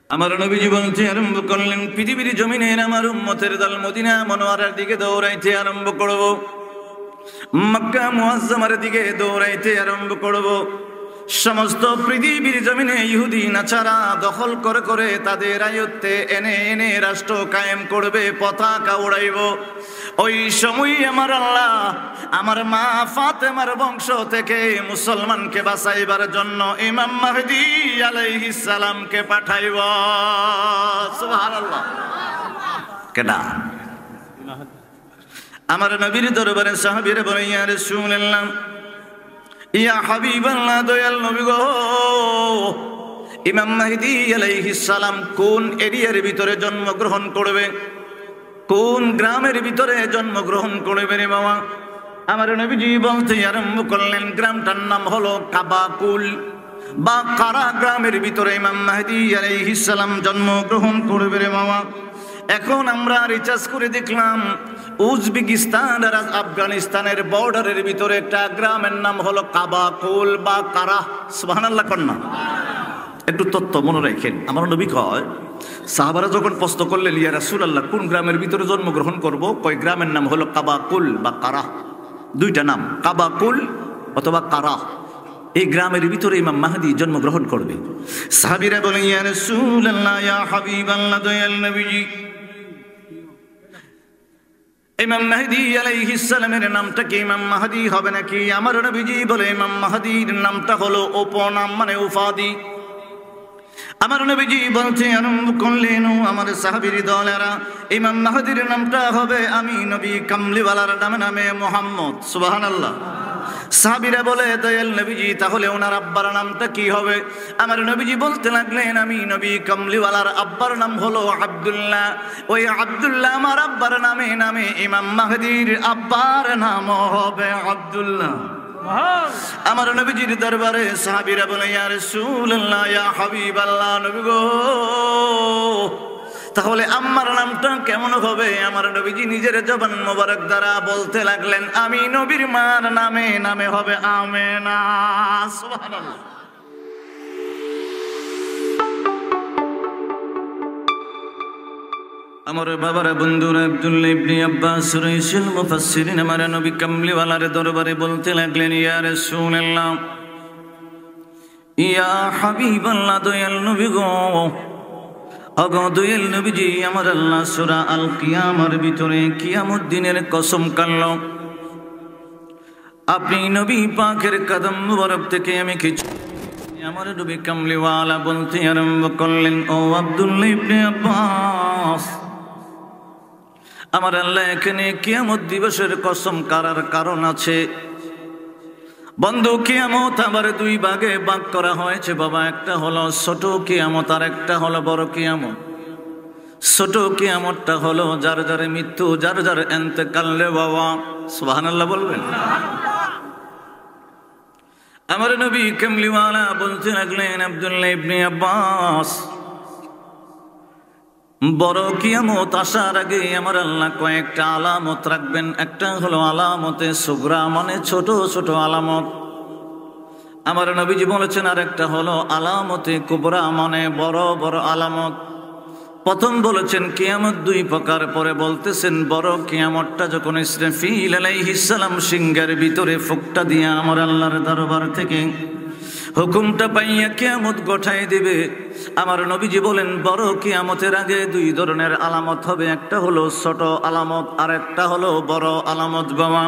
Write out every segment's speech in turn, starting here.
আমার নবীজি বলতে আরম্ভ করলেন, পৃথিবীর জমিনের আমার উম্মতের দল মদিনা মনোয়ারার দিকে দৌড়াইতে আরম্ভ করব, মক্কা মুআজ্জামার দিকে দৌড়াইতে আরম্ভ করব। সমস্ত পৃথিবীর জমিনে ইহুদি নাচারা দখল করে করে তাদের আয়ত্তে এনে এনে রাষ্ট্র কায়েম করবে, পতাকা উড়াইব। ওই সময় আমার আল্লাহ আমার মা ফাতেমার বংশ থেকে মুসলমানকে বাঁচাইবার জন্য ইমাম মাহদী আলাইহিস সালামকে পাঠাইব। সুবহানাল্লাহ। কেডা? আমার নবীর দরবারে সাহাবীরা বলে, ইয়া রাসূলুল্লাহ, ইয়া হাবিবাল্লাহ, দয়াল নবী গো, ইমাম মাহদী আলাইহিস সালাম কোন এরিয়ার ভিতরে জন্মগ্রহণ করবে, কোন গ্রামের ভিতরে জন্মগ্রহণ করবে রে বাবা? আমার নবীজি বলতে আরম্ভ করলেন, গ্রামটার নাম হলো কাবাকুল বা কারা গ্রামের ভিতরে ইমাম মাহদী আলাইহিস সালাম জন্মগ্রহণ করবে রে বাবা। এখন আমরা রিসার্চ করে দেখলাম, উজবেকিস্তান আর আফগানিস্তানের বর্ডারের ভিতরে একটা গ্রামের নাম হলো কাবাকুল বা কারা। সুবহানাল্লাহ কন্যা। একটু তথ্য মনে রাখেন, আমার নবী কয়, সাহাবারা যখন প্রশ্ন করলেন, ইয়া রাসূলুল্লাহ কোন গ্রামের ভিতরে জন্মগ্রহণ করব, কয় গ্রামের নাম হলো কাবাকুল বা কারা। দুইটা নাম, কাবাকুল অথবা কারা। এই গ্রামের ভিতরে ইমাম মাহদী জন্মগ্রহণ করবে। সাহাবীরা বলেন, ইয়া রাসূলুল্লাহ, ইয়া হাবিবাল্লাহ, দয়াল নবীজি, ইমাম মাহদী আলাইহিস সালামের নামটা কি ইমাম মাহদী হবে নাকি? আমার নবীজি বলে, ইমাম মাহদীর নামটা হলো উপনাম, মানে উপাধি। আমার নবীজি বলতে আরম্ভ করলেন, আমার সাহাবীর দলেরা, ইমাম মাহদীর নামটা হবে আমি নবী কামলিওয়ালার নামে মুহাম্মদ। সুবহানাল্লাহ। সাহাবীরা বলে, দয়াল নবীজি, তাহলে ওনার আব্বার নামটা কি হবে? আমার নবীজি বলতে লাগলেন, আমি নবী কামলিওয়ালার আব্বার নাম হলো আব্দুল্লাহ। ওই আব্দুল্লাহ আমার আব্বার নামে নামে ইমাম মাহদীর আব্বার নাম হবে আব্দুল্লাহ। আমার নবীজির দরবারে সাহাবীরা বলে, ইয়া রাসূলুল্লাহ, ইয়া হাবিবাল্লাহ, নবী গো, তাহলে আম্মার নামটা কেমন হবে? আমার নবীজি নিজের জবান মোবারক দ্বারা বলতে লাগলেন, আমি নবীর মার নামে নামে হবে আমেনা। সুবহানাল্লাহ। আমার বাবারা, বন্ধুরা, আব্দুল্লাহ ইবনে আব্বাস রাইসুল মুফাসসিরিন আমার নবী কামলিওয়ালার দরবারে বলতে লাগলেন, ইয়া রাসূলুল্লাহ, ইয়া হাবিবাল্লাহ, দয়াল নবী গো, ওগো দয়াল নবীজি, আমার আল্লাহ সূরা আল কিয়ামার ভিতরে কিয়ামত দিনের কসম কাটল, আপনি নবী পাকের কদম মুবারক থেকে আমি কিছু। আমার নবী কামলিওয়ালা বলতে আরম্ভ করলেন, ও আব্দুল্লাহ ইবনে আব্বাস, আমার আল্লাহ এখানে কিয়ামত দিবসের কসম কারার কারণ আছে। বন্ধু, কিয়ামত আবার দুই ভাগে ভাগ করা হয়েছে বাবা। একটা হলো ছোট কিয়ামত, আর একটা হলো বড় কিয়ামত। ছোট কিয়ামতটা হলো যার যার মৃত্যু, যার যার ইন্তেকাল রে বাবা। সুবহানাল্লাহ বলবেন। আমার নবী কামলিওয়ালা বলতে লাগলেন, আব্দুল্লাহ ইবনে আব্বাস, বড় কিয়ামত আসার আগে আমার আল্লাহ কয়েকটা আলামত রাখবেন। একটা হলো আলামতে সুগরা, মানে ছোট ছোট আলামত। আমার নবীজি বলেছেন, আর একটা হলো আলামতে কুবরা, মানে বড় বড় আলামত। প্রথম বলেছেন কিয়ামত দুই প্রকার, পরে বলতেছেন বড় কিয়ামতটা যখন ইসরাফিল আলাইহিস সালাম সিংহের ভিতরে ফুকটা দিয়ে আমার আল্লাহর দরবার থেকে হুকুমটা পাইয়া কিয়ামত গোঠাই দিবে। আমার নবীজি বলেন, বড় কিয়ামতের আগে দুই ধরনের আলামত হবে। একটা হলো ছোট আলামত, আর একটা হলো বড় আলামত বাবা।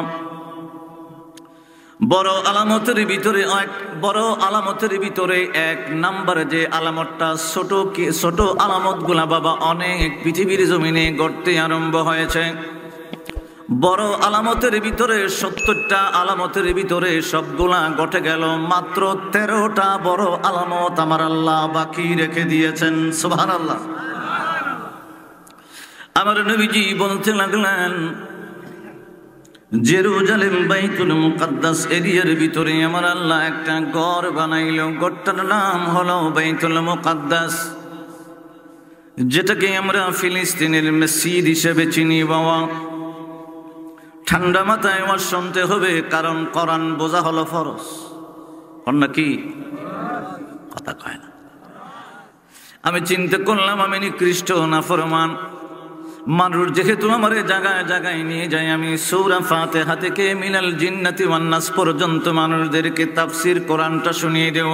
বড় আলামতের ভিতরে এক নাম্বারে যে আলামতটা, ছোট আলামত গুলা বাবা অনেক পৃথিবীর জমিনে গড়তে আরম্ভ হয়েছে। বড় আলামতের ভিতরে 70টা আলামতের ভিতরে সবগুলা ঘটে গেল, মাত্র 13টা বড় আলামত আমার আল্লাহ বাকি রেখে দিয়েছেন। সুবহানাল্লাহ। আমার নবীজি বলতে লাগলেন, জেরুজালেম বাইতুল মুকাদ্দাস এরিয়ার ভিতরে আমার আল্লাহ একটা ঘর বানাইল। ঘরটার নাম হলো বাইতুল মুকাদ্দাস, যেটাকে আমরা ফিলিস্তিনের মসজিদ হিসেবে চিনি বাবা। ঠান্ডা মাথায় আমার শুনতে হবে, কারণ কোরআন বোঝা হলো ফরজ। নাকি কথা কয় না? আমি চিন্তা করলাম আমি নিকৃষ্ট নাফরমান মানুষ, যেহেতু আমার জায়গায় জায়গায় নিয়ে যাই, আমি সূরা ফাতিহা থেকে মিনাল জিন্নাতি ওয়ান নাস পর্যন্ত মানুষদেরকে তাফসীর কোরআনটা শুনিয়ে দেব।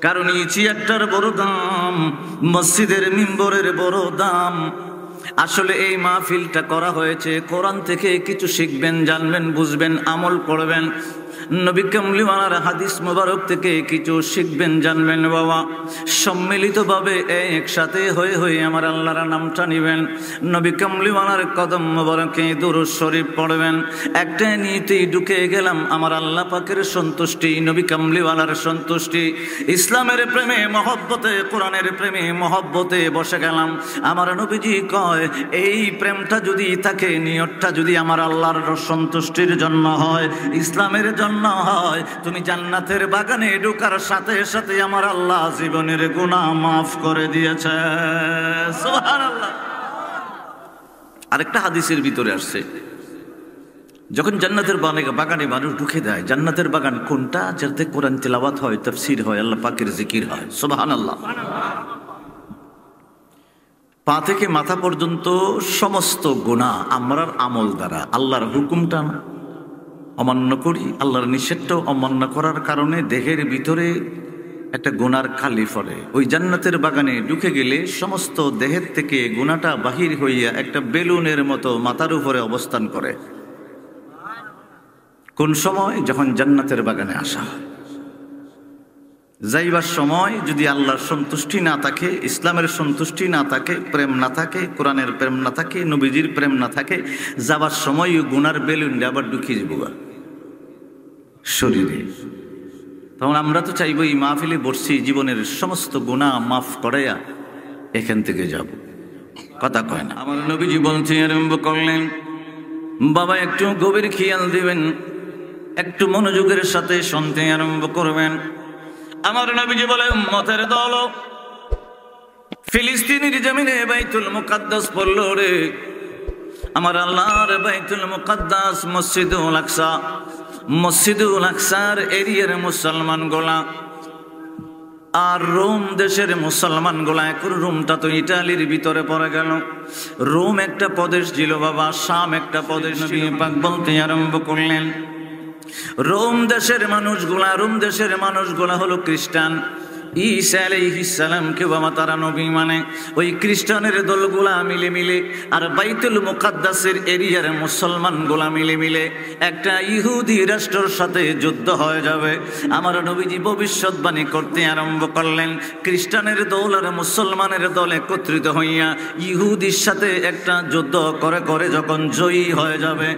কারণ এই চেয়ারটার বড় দাম, মসজিদের মিম্বরের বড় দাম। আসলে এই মাহফিলটা করা হয়েছে কোরআন থেকে কিছু শিখবেন, জানবেন, বুঝবেন, আমল করবেন। নবী কামলিওয়ালার হাদিস মোবারক থেকে কিছু শিখবেন, জানবেন। বাবা সম্মিলিতভাবে একসাথে হয়ে হয়ে আমার আল্লাহর নামটা নিবেন, নবী কামলিওয়ালার কদম মোবারকে দুরূদ শরীফ পড়বেন। একটা নিতেই ঢুকে গেলাম, আমার আল্লাহ পাকের সন্তুষ্টি, নবী কামলিওয়ালার সন্তুষ্টি, ইসলামের প্রেমে মহব্বতে, কোরআনের প্রেমে মহব্বতে বসে গেলাম। আমার নবীজি কয়, এই প্রেমটা যদি থাকে, নিয়তটা যদি আমার আল্লাহর সন্তুষ্টির জন্য হয়, ইসলামের জন্য হয়, তুমি জান্নাতের বাগানে ঢোকার সাথে সাথে আমার আল্লাহ জীবনের গুনাহ মাফ করে দিয়েছে। সুবহানাল্লাহ। আরেকটা হাদিসের ভিতরে আসছে, যখন জান্নাতের বাগানে মানুষ ঢুকে দেয়, জান্নাতের বাগান কোনটা? যাতে কোরআন তেলাওয়াত হয়, তাফসীর হয়, আল্লাহ পাকের জিকির হয়। সুবহানাল্লাহ। পা থেকে মাথা পর্যন্ত সমস্ত গুনাহ আমরার আমল দ্বারা, আল্লাহর হুকুমটা অমান্য করি, আল্লাহর নিষেধটা অমান্য করার কারণে দেহের ভিতরে একটা গুনার খালি ফলে। ওই জান্নাতের বাগানে ঢুকে গেলে সমস্ত দেহের থেকে গুনাহটা বাহির হইয়া একটা বেলুনের মতো মাথার উপরে অবস্থান করে। কোন সময়? যখন জান্নাতের বাগানে আসা হয়। যাইবার সময় যদি আল্লাহর সন্তুষ্টি না থাকে, ইসলামের সন্তুষ্টি না থাকে, প্রেম না থাকে, কোরআনের প্রেম না থাকে, নবীজির প্রেম না থাকে, যাবার সময় গুনার বেলুনটা আবার ঢুকিয়ে যাবো শরীরে। তখন আমরা তো চাইবো এই মাহফিলে বসছি, জীবনের সমস্ত গুনাহ মাফ করাইয়া এখান থেকে যাব। কথা কয় না। আমার নবীজি বলতে আরম্ভ করলেন, বাবা একটু গভীর খেয়াল দিবেন, একটু মনোযোগের সাথে শুনতে আরম্ভ করবেন। আমার নবীজি বলে, উম্মতের দল, ফিলিস্তিনের জমিনে বাইতুল মুকাদ্দাস পড়ল রে। আমার আল্লাহর বাইতুল মুকাদ্দাস মসজিদুল আকসা, মসজিদুল আকসার এরিয়ার মুসলমান গোলা আর রোম দেশের মুসলমান গোলা। এখন রোমটা তো ইটালির ভিতরে পড়ে গেল। রোম একটা প্রদেশ ছিল বাবা, শাম একটা প্রদেশ। নবী পাক বলতে আরম্ভ করলেন, রোম দেশের মানুষগুলা হলো খ্রিস্টান। ঈসা আলাইহিস সালামকে বাবা তারা নবী মানে। ওই খ্রিস্টানের দলগুলা মিলে মিলে আর বাইতুল মুকাদ্দাসের এরিয়ার মুসলমানগুলা মিলে মিলে একটা ইহুদি রাষ্ট্রের সাথে যুদ্ধ হয়ে যাবে। আমার নবীজি ভবিষ্যৎবাণী করতে আরম্ভ করলেন, খ্রিস্টানের দল আর মুসলমানের দল একত্রিত হইয়া ইহুদির সাথে একটা যুদ্ধ করে করে যখন জয়ী হয়ে যাবে,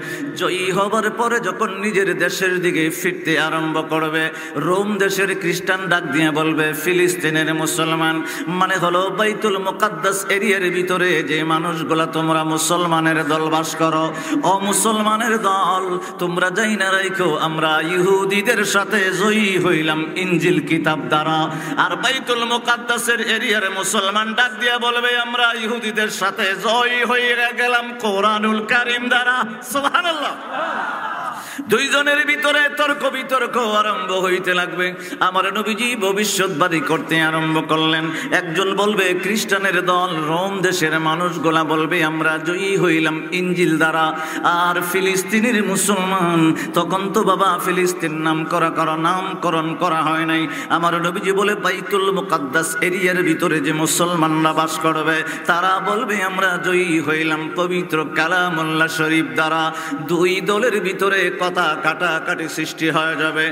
জয়ী হবার পরে যখন নিজের দেশের দিকে ফিরতে আরম্ভ করবে, রোম দেশের খ্রিস্টান ডাক দিয়ে বলবে, ফিলিস্তিনের মুসলমান মানে হলো বাইতুল মুকাদ্দাস এরিয়ার ভিতরে যে মানুষগুলা তোমরা মুসলমানের দল বাস করো, ও মুসলমানের দল, তোমরা যাই না রাখো, আমরা ইহুদিদের সাথে জয়ী হইলাম ইনজিল কিতাব দ্বারা। আর বাইতুল মুকাদ্দাসের এরিয়ার মুসলমান ডাক দিয়া বলবে, আমরা ইহুদিদের সাথে জয়ী হয়ে গেলাম কোরআনুল কারীম দ্বারা। সুবহানাল্লাহ। দুইজনের ভিতরে তর্ক বিতর্ক আরম্ভ হইতে লাগবে। আমার নবীজি ভবিষ্যৎবাণী করতে আরম্ভ করলেন। একজন বলবে খ্রিস্টানের দল, রোম দেশের মানুষগুলা বলবে আমরা জয়ী হইলাম ইনজিল দ্বারা। আর ফিলিস্তিনের মুসলমান, তখন তো বাবা ফিলিস্তিন নামকরণ করা হয় নাই। আমার নবীজি বলে বাইতুল মুকাদ্দাস এরিয়ার ভিতরে যে মুসলমানরা বাস করবে তারা বলবে আমরা জয়ী হইলাম পবিত্র কালামুল্লাহ শরীফ দ্বারা। দুই দলের ভিতরে কথা কাটাকাটি সৃষ্টি হয়ে যাবে।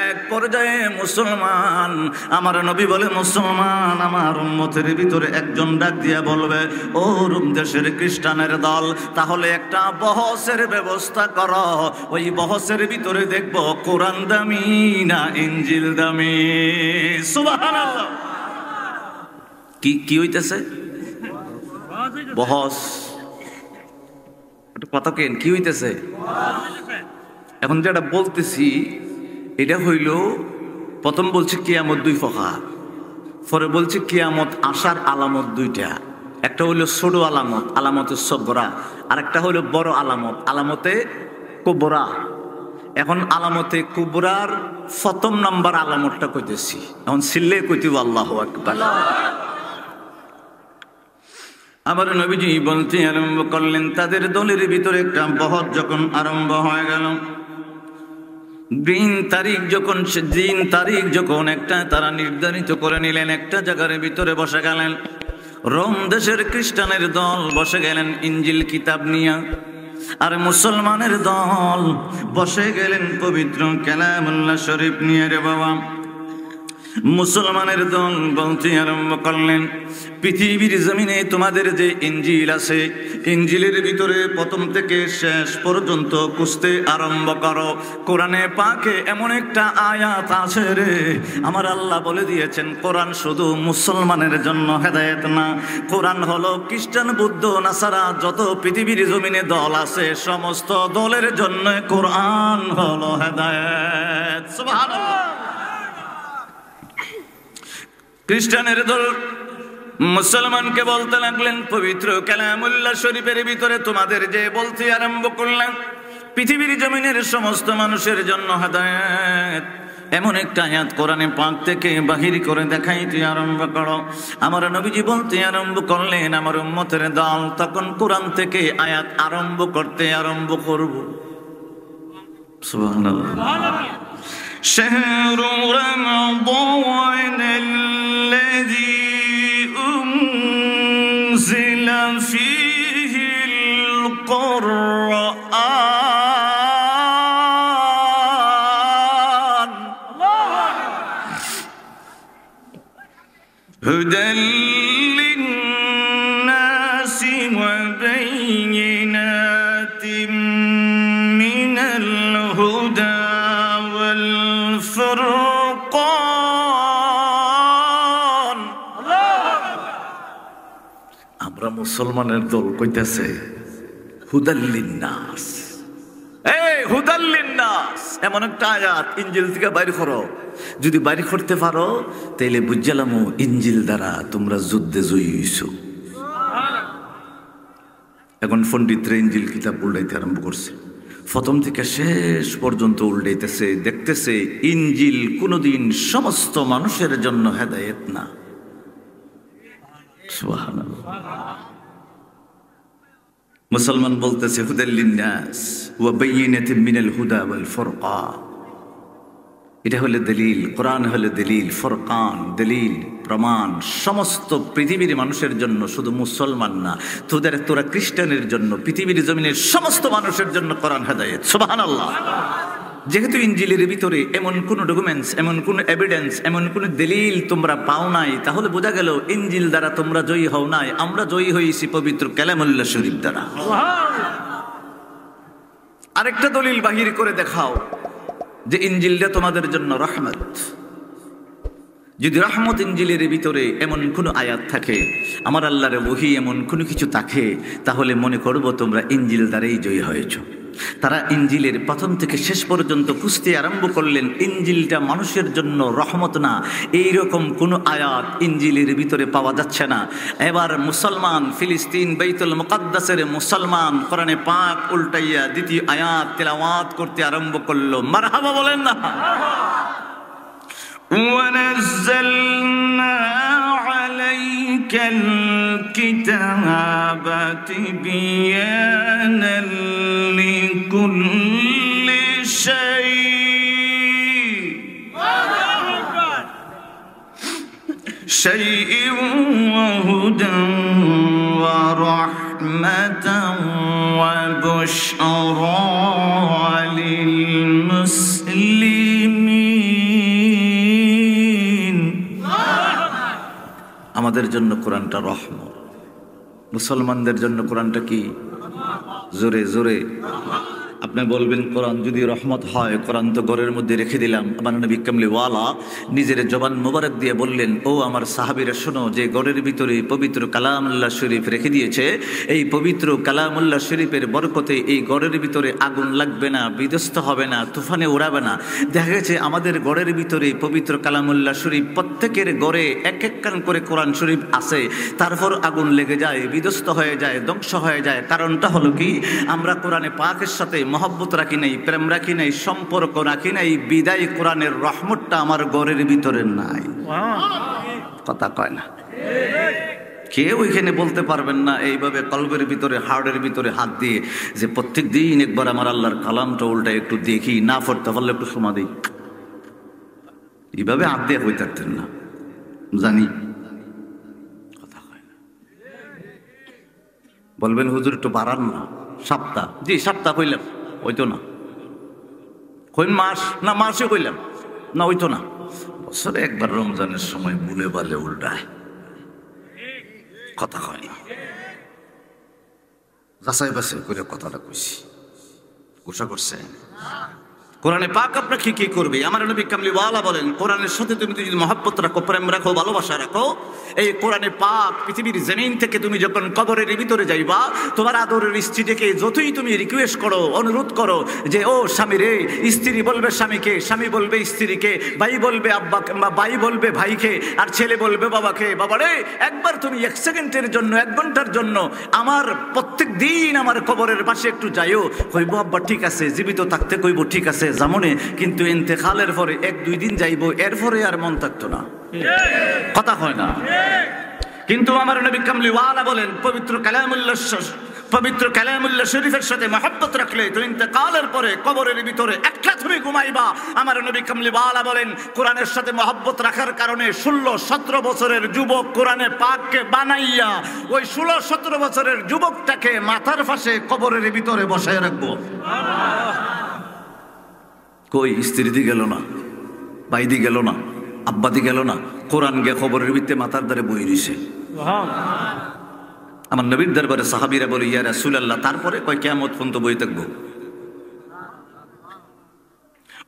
এক পর্যায়ে মুসলমান, আমার নবী বলে মুসলমান আমার উম্মতের ভিতরে একজন ডাক দিয়া বলবে, ও রোম দেশের খ্রিস্টানের দল, তাহলে একটা বহসের ব্যবস্থা করো। ওই বহসের ভিতরে দেখবো কোরআন দামি না ইনজিল দামি। সুবহানাল্লাহ। কি হইতেছে? বহস। কথা কেন কি হইতেছে? এখন যেটা বলতেছি এটা হইল, প্রথম বলছে কিয়ামত দুই প্রকার, পরে বলছে কিয়ামত আসার আলামত দুইটা। একটা হইলো ছোট আলামত, আলামতে সগরা, আর একটা হইলো বড় আলামত, আলামতে কুবরা। এখন আলামতে কুবরার প্রথম নাম্বার আলামতটা কইতেছি। এখন সিল্লে কইতেব আল্লাহু আকবার। আমার নবীজি বলতে আরম্ভ করলেন, তাদের দলের ভিতরে একটা বহর যখন আরম্ভ হয়ে গেল, দিন তারিখ যখন একটা তারা নির্ধারিত করে নিলেন, একটা জায়গার ভিতরে বসে গেলেন। রোম দেশের খ্রিস্টানের দল বসে গেলেন ইঞ্জিল কিতাব নিয়ে, আর মুসলমানের দল বসে গেলেন পবিত্র কালামুল্লাহ শরীফ নিয়ে। রে বাবা, মুসলমানের দল বলতে আরম্ভ করলেন, পৃথিবীর জমিনে তোমাদের যে ইঞ্জিল আছে, ইঞ্জিলের ভিতরে প্রথম থেকে শেষ পর্যন্ত খুঁজতে আরম্ভ করো। কোরআনে পাকে এমন একটা আয়াত আছে রে, আমার আল্লাহ বলে দিয়েছেন কোরআন শুধু মুসলমানের জন্য হেদায়েত না, কোরআন হলো খ্রিস্টান, বুদ্ধ, নাসারা যত পৃথিবীর জমিনে দল আছে সমস্ত দলের জন্য কোরআন হলো হেদায়েত। সুবহানাল্লাহ। খ্রিস্টানের দল মুসলমানকে বলতে লাগলেন, পবিত্র কালামুল্লাহ শরীফের ভিতরে তোমাদের যে বলতে আরম্ভ করলেন পৃথিবীর জমিনের সমস্ত মানুষের জন্য হেদায়েত, এমন একটা আয়াত কোরআনে পাক থেকে বাহির করে দেখাইতে আরম্ভ করো। আমার নবীজি বলতে আরম্ভ করলেন, আমার উম্মতের দল তখন কোরআন থেকে আয়াত আরম্ভ করতে আরম্ভ করব। সুবহানাল্লাহ। شهر رمضان الذي أنزل فيه القرآن هدى للناس وبينات من الهدى والفرقان। আমরা মুসলমানের দল কইতেছে হুদাল্লিন্নাস, এই হুদাল্লিন্নাস এমন একটা আয়াত ইঞ্জিল থেকে বাইর করো। যদি বাইর করতে পারো তাইলে বুঝলামো ইঞ্জিল দ্বারা তোমরা যুদ্ধে জয়ী হইছো। এখন পণ্ডিতরা ইঞ্জিল কিতাব উল্টাইতে আরম্ভ করছে, প্রথম থেকে শেষ পর্যন্ত উল্টাইতেছে, দেখতেছে ইঞ্জিল কোনোদিন সমস্ত মানুষের জন্য হেদায়েত না। সুবহানাল্লাহ। মুসলমান বলতেছে হুদাল লিন্নাস ওয়া বাইয়িনাতিন মিনাল হুদা ওয়াল ফুরকান, এটা হলো দলিল, কোরআন হলো দলিল, ফুরকান দলিল প্রমাণ, সমস্ত পৃথিবীর মানুষের জন্য, শুধু মুসলমান না, তোরা খ্রিস্টানের জন্য, পৃথিবীর জমিনের সমস্ত মানুষের জন্য কোরআন হেদায়েত। সুবহানাল্লাহ। যেহেতু ইঞ্জিলের ভিতরে এমন কোন ডকুমেন্টস, এমন কোন এভিডেন্স, এমন কোন দলিল তোমরা পাও নাই, তাহলে বোঝা গেল ইঞ্জিল দ্বারা তোমরা জয়ী হও নাই, আমরা জয়ী হয়েছি পবিত্র কালামুল্লাহ শরীফ দ্বারা। আরেকটা দলিল বাহির করে দেখাও যে ইঞ্জিলটা তোমাদের জন্য রহমত। যদি রহমত ইঞ্জিলের ভিতরে এমন কোনো আয়াত থাকে, আমার আল্লাহর ওহী এমন কোনো কিছু থাকে, তাহলে মনে করব তোমরা ইঞ্জিল দ্বারাই জয়ী হয়েছ। তারা ইঞ্জিলের প্রথম থেকে শেষ পর্যন্ত খুঁজতে আরম্ভ করলেন, ইঞ্জিলটা মানুষের জন্য রহমত না, এইরকম কোনো আয়াত ইঞ্জিলের ভিতরে পাওয়া যাচ্ছে না। এবার মুসলমান ফিলিস্তিন বাইতুল মুকাদ্দাসের মুসলমান কোরআনে পাক উল্টাইয়া দ্বিতীয় আয়াত তেলাওয়াত করতে আরম্ভ করলো। মারহাবা বলেন না। ونزلنا عليك الكتاب تبيانا لكل شيء وهدى ورحمة وبشرى للمسلمين। আমাদের জন্য কোরআনটা রহমত, মুসলমানদের জন্য কোরআনটা কি? জোরে জোরে আপনি বলবেন, কোরআন যদি রহমত হয়, কোরআন তো ঘরের মধ্যে রেখে দিলাম। আমার নবী কামলিওয়ালা নিজের জবান মোবারক দিয়ে বললেন, ও আমার সাহাবীরা শোনো, যে ঘরের ভিতরে পবিত্র কালামুল্লাহ শরীফ রেখে দিয়েছে, এই পবিত্র কালামুল্লাহ শরীফের বরকতে এই ঘরের ভিতরে আগুন লাগবে না, বিধ্বস্ত হবে না, তুফানে উড়াবে না। দেখা গেছে আমাদের ঘরের ভিতরে পবিত্র কালামুল্লাহ শরীফ, প্রত্যেকের ঘরে এক এক কান করে কোরআন শরীফ আছে, তারপর আগুন লেগে যায়, বিধ্বস্ত হয়ে যায়, ধ্বংস হয়ে যায়। কারণটা হলো কি, আমরা কোরআনে পাকের সাথে মহব্বত রাখি নাই, প্রেম রাখি নাই, সম্পর্ক রাখি নাই, বিদায় কোরআনের রহমতটা আমার ঘরের ভিতরে নাই। কথা কয় না। কেউ ওইখানে বলতে পারবেন না এইভাবে কলবের ভিতরে হার্টের ভিতরে হাত দিয়ে যে প্রত্যেক দিন একবার আমার আল্লাহর কালামটা উল্টা একটু দেখি, না পড়তে পারলে একটু সময় দিই, এইভাবে হাত দিয়ে হয়ে থাকতেন না। জানি কথা হয় না, বলবেন হুজুর একটু বাড়ান না, সপ্তাহ, জি সপ্তাহ কইলাম, হইতো না। কইন মাস, না মাসে কইলাম, না হইতো না। বছরে একবার রমজানের সময় ভুলে বালে উল্টায়, কথা হয় না। যাচাই বাছাই করে কথাটা কইছি, গোসা করছে। কোরআনে পাক আপনাকে কি করবে? আমার নবী কামলিওয়ালা বলেন, কোরআনের সাথে তুমি যদি মহব্বত রাখো, প্রেম রাখো, ভালোবাসা রাখো, এই কোরআনে পাক পৃথিবীর জমিন থেকে তুমি যখন কবরের ভিতরে যাইবা, তোমার আদরের স্ত্রীকে যতই তুমি রিকোয়েস্ট করো, অনুরোধ করো যে ও স্বামী রে, স্ত্রী বলবে স্বামীকে, স্বামী বলবে স্ত্রীকে, ভাই বলবে আব্বাকে, ভাই বলবে ভাইকে, আর ছেলে বলবে বাবাকে, বাবা রে একবার তুমি 1 সেকেন্ডের জন্য, 1 ঘন্টার জন্য আমার প্রত্যেক দিন আমার কবরের পাশে একটু যাইও। কইব আব্বা ঠিক আছে, জীবিত থাকতে কইব ঠিক আছে জামনে, কিন্তু ইন্তেকালের পরে 1-2 দিন যাইব, এরপরে আর মন থাকতো না, কথা হয় না। কিন্তু আমার নবী কামলিওয়ালা বলেন, পবিত্র কালামুল্লাহ শরীফের সাথে মহব্বত রাখলে তো ইন্তেকালের পরে কবরের ভিতরে একটা তুমি ঘুমাইবা। আমার নবী কামলিওয়ালা বলেন, কোরআনের সাথে মহব্বত রাখার কারণে 16-17 বছরের যুবক কোরআনে পাককে বানাইয়া ওই 16-17 বছরের যুবকটাকে মাথার পাশে কবরের ভিতরে বসায় রাখবো। কই স্ত্রী দি গেল না, ভাই দি গেল না, আব্বা দি গেল না, কোরআন গিয়ে খবরের ভিত্তিতে মাথার দ্বারে বই দিছে। আমার নবীর দরবারে সাহাবীরা বলে, ইয়া রাসূলুল্লাহ, তারপরে কয় কিয়ামত পর্যন্ত বই থাকবো।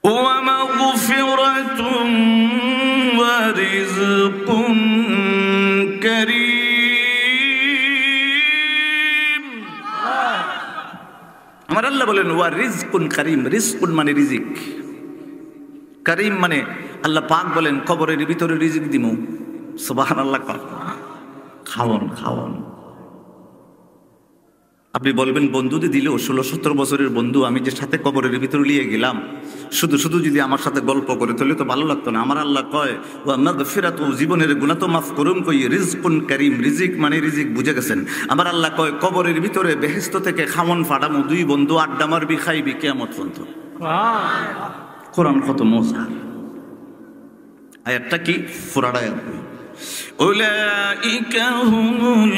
ওয়া মাগফিরাতুন ওয়া রিজকুন কারীম। আমার আল্লাহ বলেন ওয়া রিজকুন কারীম, রিজকুন মানে রিজিক, কারীম মানে আল্লাহ পাক বলেন কবরের ভিতরে রিজিক দিমু। সুবহানাল্লাহ, খাওয়ান খাওয়ান। আপনি বলবেন বন্ধুদের দিলেও 16-17 বছরের বন্ধু আমি যে সাথে কবরের ভিতরে নিয়ে গেলাম, শুধু শুধু যদি আমার সাথে গল্প করে তাহলে তো ভালো লাগতো না। আমার আল্লাহ কয় ওয়া মাগফিরাতু, জীবনের গুনাহ তো মাফ করুন, কই রিজকুন কারীম, রিজিক মানে রিজিক, বুঝে গেছেন। আমার আল্লাহ কয় কবরের ভিতরে বেহেশত থেকে খাওয়ান ফাটামু, 2 বন্ধু আড্ডা মারবি, খাইবি কিয়ামত পর্যন্ত। কোরআন কত মজা। আয়াতটা কি? ফুরাড়া আয়াত। উলাইকা হুমুল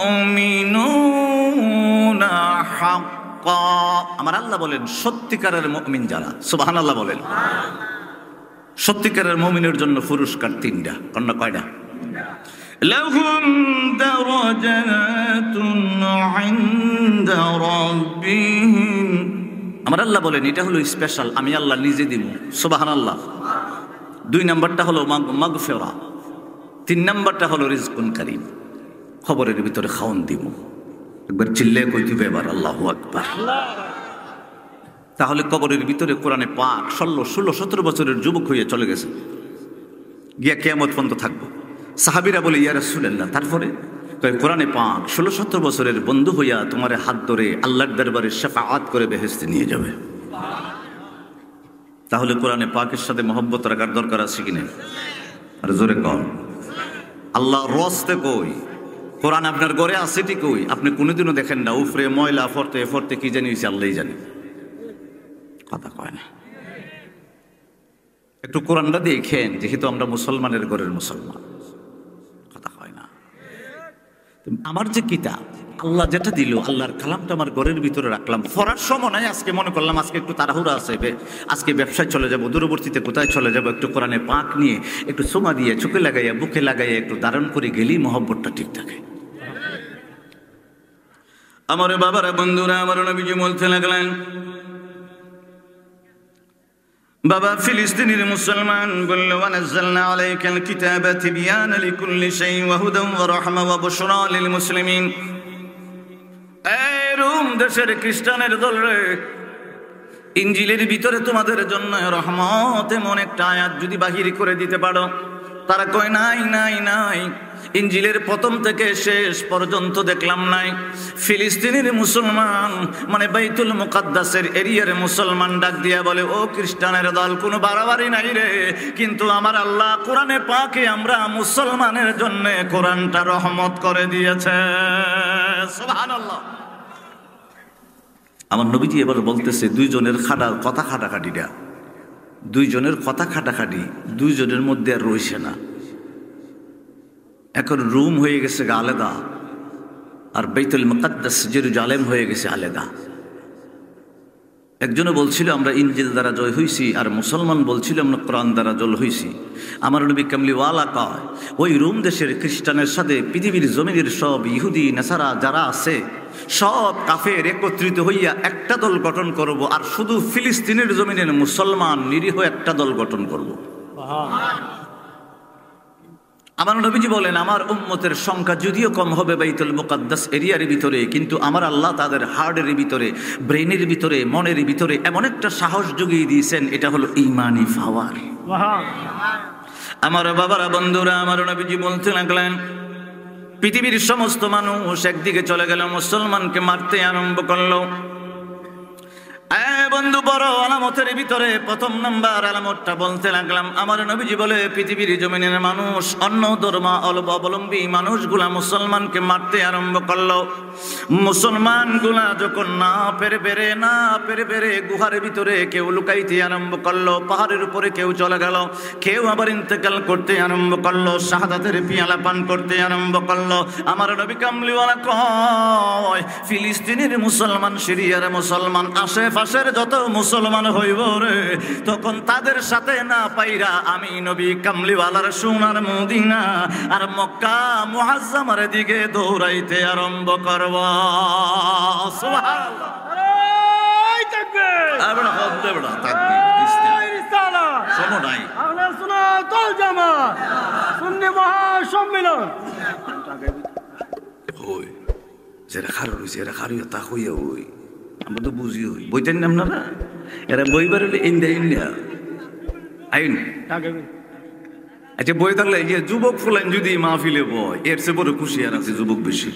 মুমিনুনা হাক্কা। আমার আল্লাহ বলেন সত্যিকারের মুমিন যারা, সুবহানাল্লাহ বলেন। সত্যিকারের মুমিনের জন্য পুরস্কার 3টা, কোনটা কয়টা? লাহুম দারাজাতুন ইনদা রাব্বিহিম। আমার আল্লাহ বলেন এটা হলো স্পেশাল, আমি আল্লাহ নিজে দিব, সুবহানাল্লাহ। 2 নাম্বারটা হলো মাগফিরা, 3 নাম্বারটা হলো রিজকুন কারীম, খবরের ভিতরে খাওয়ান দিব। একবার চিল্লায় কই দিবে এবার আল্লাহু আকবার। তাহলে কবরের ভিতরে কোরআনে পাক 16-17 বছরের যুবক হয়ে চলে গেছে, গিয়া কিয়ামত পর্যন্ত থাকবো। সাহাবীরা বলে ইয়া রাসূলুল্লাহ, তারপরে কোরআনে পাক 16-17 বছরের বন্ধু হইয়া তোমার হাত ধরে আল্লাহর দরবারে শাফাআত করে বেহেশতে নিয়ে যাবে। তাহলে কোরআনে পাকের সাথে মহব্বত রাখার দরকার আছে কিনা? আর জোরে কন। আল্লাহ রস্তে কই, কোরআন আপনার ঘরে আছে ঠিক কই, আপনি কোনোদিনও দেখেন না উফরে ময়লা ফরতে ফরতে কি জানি হয়েছে আল্লাহই জানে, কথা কয় না। একটু কোরআনটা দেখেন, যেহেতু আমরা মুসলমানের ঘরের মুসলমান, কথা হয় না। আমার যে কিতাব আল্লাহ যেটা দিল, আল্লাহর কালামটা আমার ঘরের ভিতরে রাখলাম, পড়ার সময় নাই। আজকে মনে করলাম আজকে একটু তাড়াহুড়া আছে, আজকে ব্যবসায় চলে যাব, দূরবর্তীতে কোথায় চলে যাব, একটু কোরআনে পাক নিয়ে একটু সোমা দিয়ে চোখে লাগাইয়া বুকে লাগাইয়া একটু ধারণ করে গেলেই মহব্বতটা ঠিক থাকে। আমার বাবারা, বন্ধুরা, আমার নবীজি বলতে লাগলেন, বাবা ফিলিস্তিনের মুসলমান বলল, ওয়ানাজ্জালনা আলাইকাল কিতাবা তিবয়ানা লিকুল্লি শাইইন ওয়া হুদান ওয়া রাহমা ওয়া বুশরা লিল মুসলিমিন। এই রোম দেশের খ্রিস্টানের দল রে, ইনজিলের ভিতরে তোমাদের জন্য রহমত এমন একটা আয়াত যদি বাহির করে দিতে পারো। তারা কয় নাই নাই নাই, ইঞ্জিলের প্রথম থেকে শেষ পর্যন্ত দেখলাম নাই ফিলিস্তিনের মুসলমান মানে বাইতুল মুকাদ্দাসের এরিয়ার মুসলমান ডাক দিয়া বলে, ও খ্রিস্টানের দল, কোনো বাড়াবাড়ি নাই রে, কিন্তু আমার আল্লাহ কোরআনে পাকে আমরা মুসলমানের জন্য কোরআনটা রহমত করে দিয়েছে। সুবহানাল্লাহ। আমার নবীজি এবার বলতেছে দুইজনের কথা খাটাখাটিটা, দুইজনের কথা খাটাখাটি দুইজনের মধ্যে আর রইছে না। এখন রুম হয়ে গেছে আলাদা, আর বাইতুল মুকাদ্দাস জেরুজালেম হয়ে গেছে আলাদা। একজনে বলছিল আমরা ইনজিল দ্বারা জয় হইছি, আর মুসলমান বলছিল আমরা কোরআন দ্বারা জয় হইছি। আমার নবী কামলিওয়ালা কয়, ওই রোম দেশের খ্রিস্টানের সাথে পৃথিবীর জমিনের সব ইহুদি নাসারা যারা আছে সব কাফের একত্রিত হইয়া একটা দল গঠন করব, আর শুধু ফিলিস্তিনের জমিনের মুসলমান নিরীহ একটা দল গঠন করব। আমার নবীজি বলেন, আমার উম্মতের সংখ্যা যদিও কম হবে বাইতুল মুকাদ্দাস এরিয়ার ভিতরে, কিন্তু আমার আল্লাহ তাদের হার্টের ভিতরে, ব্রেনের ভিতরে, মনের ভিতরে এমন একটা সাহস জুগিয়ে দিয়েছেন, এটা হলো ঈমানি পাওয়ার। আমার বাবারা, বন্ধুরা, আমার নবীজি বলতে লাগলেন, পৃথিবীর সমস্ত মানুষ একদিকে চলে গেল, মুসলমানকে মারতে আরম্ভ করলো। বন্ধু, বড় আলামতের ভিতরে প্রথম নাম্বার আলামতটা বলতে লাগলাম। আমার নবীজি বলে, পৃথিবীর জমিনের মানুষ, অন্য ধর্ম অবলম্বী মানুষগুলা মুসলমানকে মারতে আরম্ভ করলো। মুসলমানগুলা যখন না পেরে গুহার ভিতরে কেউ লুকাইতে আরম্ভ করলো, পাহাড়ের উপরে কেউ চলে গেল, কেউ আবার ইন্তেকাল করতে আরম্ভ করলো, শাহাদাতের পিয়ালা পান করতে আরম্ভ করলো। আমার নবী কামলিওয়ালা কয়, ফিলিস্তিনের মুসলমান, সিরিয়ার মুসলমান, আশেপাশের যত মুসলমান হইব রে, তখন তাদের সাথে না পাইরা আমি নবী কামলিওয়ালার সোনার মদিনা আর মক্কা মুআজ্জামার দিকে দৌড়াইতে আরম্ভ করব। সুবহানাল্লাহ। এই তাকবীর, আবার হবে বড় তাকবীর। রিসালা সময় আহলে সুন্নাত ওয়াল জামাত সুন্নি মহাসম্মেলন ওই যারা খারুয়া তা হইয়া ওই আমরা তো বুঝি ওই বইতেন নাম না, এরা বই বেরোলে ইন্ডিয়া আইন। আচ্ছা, বই থাকলে এই যে যুবক ফুলাইন যদি মাহফিলে বয়, এর চেয়ে বড় খুশি আর আছে যুবক বেশি।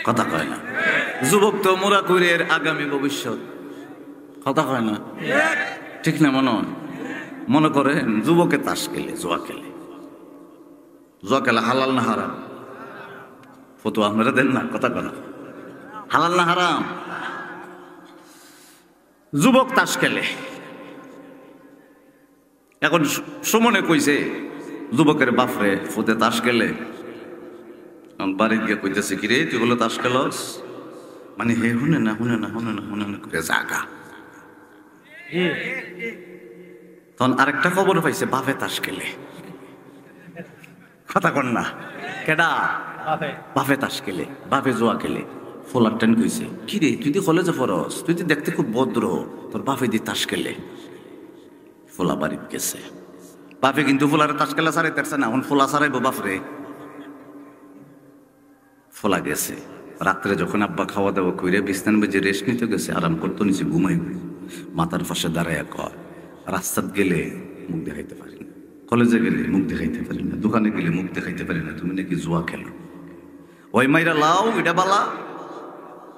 কথা কয় না? যুবক তো মোরা কইরের আগামী ভবিষ্যৎ। কথা কয় না? ঠিক না? মনে করেন যুবকে তাস খেলে, জুয়া খেলে হালাল না হারাম? ফতোয়া আপনারা দেন না? কথা কয় না? হালাল না হারাম? যুবক তাস খেলে। এখন সুমনে কইছে যুবকের বাপরে, ফতে তাস খেলে। বাড়িতে গিয়ে কইতেছে, কিরে তুই বলে তাস খেলস? মানে হে শুনে না করে জাগা। তখন আরেকটা খবর পাইছে, বাপে তাস খেলে। কথা কন না? কেডা? বাপে তাস খেলে, বাপে জুয়া খেলে। ফোলার টেন কইছে, কিরে তুই তো কলেজে পড়স, তুই তো দেখতে খুব ভদ্র, তোর বাপে দিয়ে তাস খেলে। ফোলা বাড়িতে গেছে, বাপে কিন্তু ফোলারে তাস খেলা ছাড়াইতেছে না, এখন ফোলা ছাড়াইবো বাপরে। ফোলা গেছে, রাত্রে যখন আব্বা খাওয়া দাওয়া কইরে বিছান বেজে রেস্ট নিতে গেছে, আরাম করতো নিচে ঘুমাইব, মাথার পাশে দাঁড়াইয়া কয়, রাস্তাত গেলে মুখ দেখাইতে পারি না, কলেজে গেলে মুখ দেখাইতে পারি না, দোকানে গেলে মুখ দেখাইতে পারি না, তুমি নাকি জুয়া খেলো। ওই মাইরা লাও এটা বালা,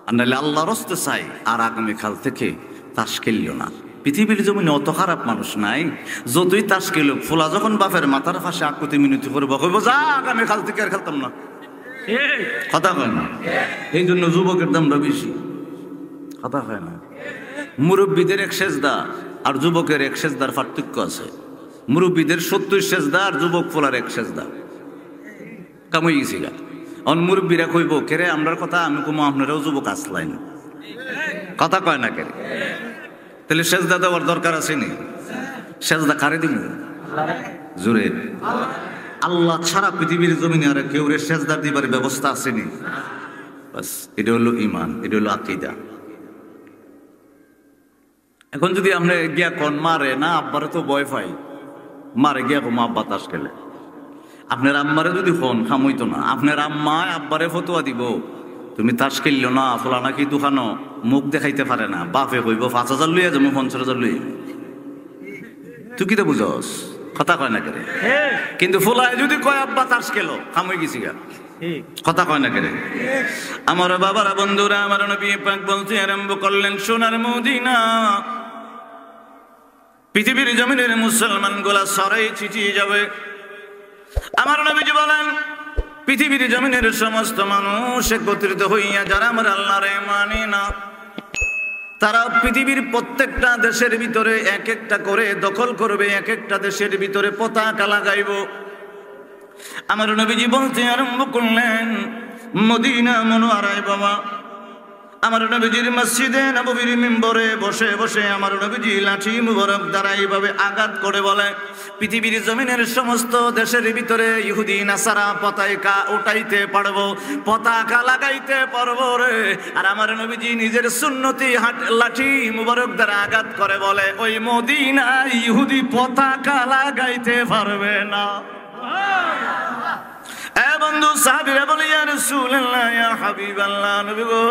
আর নাহলে আল্লাহ রস্তে চাই আর আগামী কাল থেকে তাস খেলিও না। পৃথিবীর জমিনে অত খারাপ মানুষ নাই, যতই তাস খেলো, ফোলা যখন বাপের মাথার পাশে আকুতি মিনতি করবো, কইব যা আগামী কাল থেকে আর খেলতাম না। কথা হয় না? এই জন্য যুবকের দামটা বেশি। কথা হয় না? মুরব্বীদের এক সেজদা আর যুবকের এক সেজদার পার্থক্য আছে। মুরব্বীদের 70 সেজদা আর যুবক ফোলার এক সেজদা। কামই গেছি গা। অন মুরব্বীরা কইব, কেরে আমরার কথা আমি কমো, আপনারাও যুবক আসলাইন। কথা কয় না কেরে? তাহলে সেজদা দেওয়ার দরকার আছে নি? সেজদা কারে দিব? জোরে আল্লাহ ছাড়া পৃথিবীর জমিনে আর কেউ সেজদা দিবার ব্যবস্থা আসেনি। বাস, এটা হলো ইমান, এটা হলো আকীদা। এখন যদি আপনি গিয়া কোন মারে না, আব্বারে তো ভয় পাই, মারে গিয়া কম আব্বা তাস খেলে, আপনার আম্মারে যদি ফোন খামইতো না, আপনার আম্মায় আব্বারে ফতোয়া দিব, তুমি তাস খেলল না, ফলা নাকি দোকানো মুখ দেখাইতে পারে না, বাপে কইব 5,000 লইয়া যাবো, 50,000 লইয়া। তুই কিটা বুঝস? কথা কয় না করে, কিন্তু ফুলায় যদি কয় আব্বা তাস খেলো খামই গেছি গা, কথা কয় না করে। আমার বাবারা বন্ধুরা, আমার নবী পাক বলতে আরম্ভ করলেন, সোনার মদিনা পৃথিবীর জমিনের মুসলমান গুলা সরাই ছিটিয়ে যাবে। আমার নবীজি বলেন, পৃথিবীর জমিনের সমস্ত মানুষ একত্রিত হইয়া যারা আমার আল্লাহরে মানে না, তারা পৃথিবীর প্রত্যেকটা দেশের ভিতরে এক একটা করে দখল করবে, এক একটা দেশের ভিতরে পতাকা লাগাইব। আমার নবীজি বলতে আরম্ভ করলেন, মদিনা মনোয়ারায় বাবা, আমার নবীজির মসজিদে নববীর মিম্বরে বসে বসে আমার নবীজি লাঠি মুবারক দ্বারা এইভাবে আঘাত করে বলে, পৃথিবীর জমিনের সমস্ত দেশের ভিতরে ইহুদি নাসারা পতাকা উঠাইতে পারবো, পতাকা লাগাইতে পারবো রে। আর আমার নবীজি নিজের সুন্নতি লাঠি মুবারক দ্বারা আঘাত করে বলে, ওই মদিনায় ইহুদি পতাকা লাগাইতে পারবে না। এ বন্ধু, সাহাবীরা বলে, ইয়া রাসূলুল্লাহ, ইয়া হাবিবাল্লাহ, নবী গো,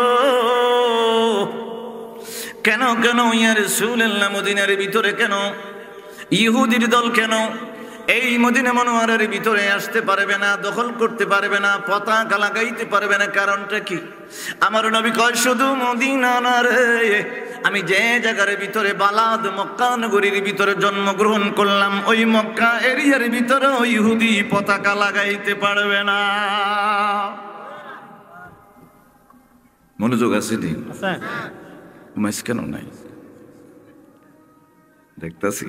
কেন কেন ইয়া রাসূলুল্লাহ মদিনার ভিতরে কেন ইহুদির দল কেন এই মদিনা মনোয়ারার ভিতরে আসতে পারবে না, দখল করতে পারবে না, পতাকা লাগাইতে পারবে না? কারণটা কি? আমার নবী কয়, শুধু মদিনা না রে, আমি যে জায়গার ভিতরে বালাদ মক্কা নগরীর ভিতরে জন্মগ্রহণ করলাম, ওই মক্কা এরিয়ার ভিতরে ইহুদি পতাকা লাগাইতে পারবে না। মনোযোগ আছে নি? মাইস কেন নাই দেখতেছি,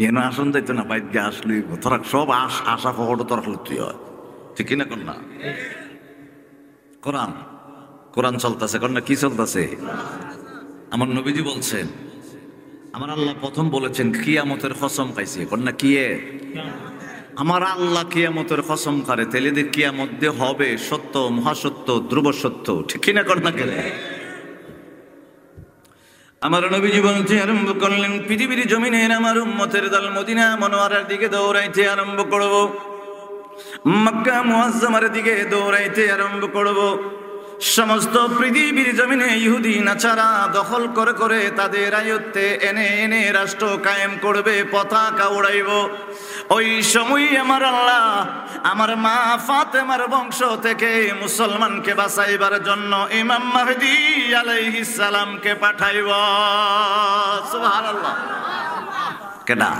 এনে আসন যাইতো না, বাইরে আসলি তোরা সব আশা ফটো তোরা তুই হয়, ঠিক কিনা কর না? কোরআন কোরআন চলতেছে, কর না? কি চলতেছে? আমার নবীজি বলছেন, আমার আল্লাহ প্রথম বলেছেন কিয়ামতের কসম খাইছে, কর না? কি আমার আল্লাহ কিয়ামতের কসম করে, তেলে দিয়ে কিয়ামত দিয়ে হবে সত্য, মহাসত্য, ধ্রুব সত্য, ঠিক কিনা কর না? কেন আমার নবীজি বলতে আরম্ভ করলেন, পৃথিবীর জমিনের আমার উম্মতের দল মদিনা মনোয়ারার দিকে দৌড়াইতে আরম্ভ করব, মক্কা মুআজ্জামার দিকে দৌড়াইতে আরম্ভ করব। সমস্ত পৃথিবীর জমিনে ইহুদি নাচারা দখল করে করে তাদের আয়ত্তে এনে এনে রাষ্ট্র কায়েম করবে, পতাকা উড়াইব। ওই সময় আমার আল্লাহ আমার মা ফাতেমার বংশ থেকে মুসলমানকে বাঁচাইবার জন্য ইমাম মাহদী আলাইহিস সালামকে পাঠাইব। সুবহানাল্লাহ। কেডা?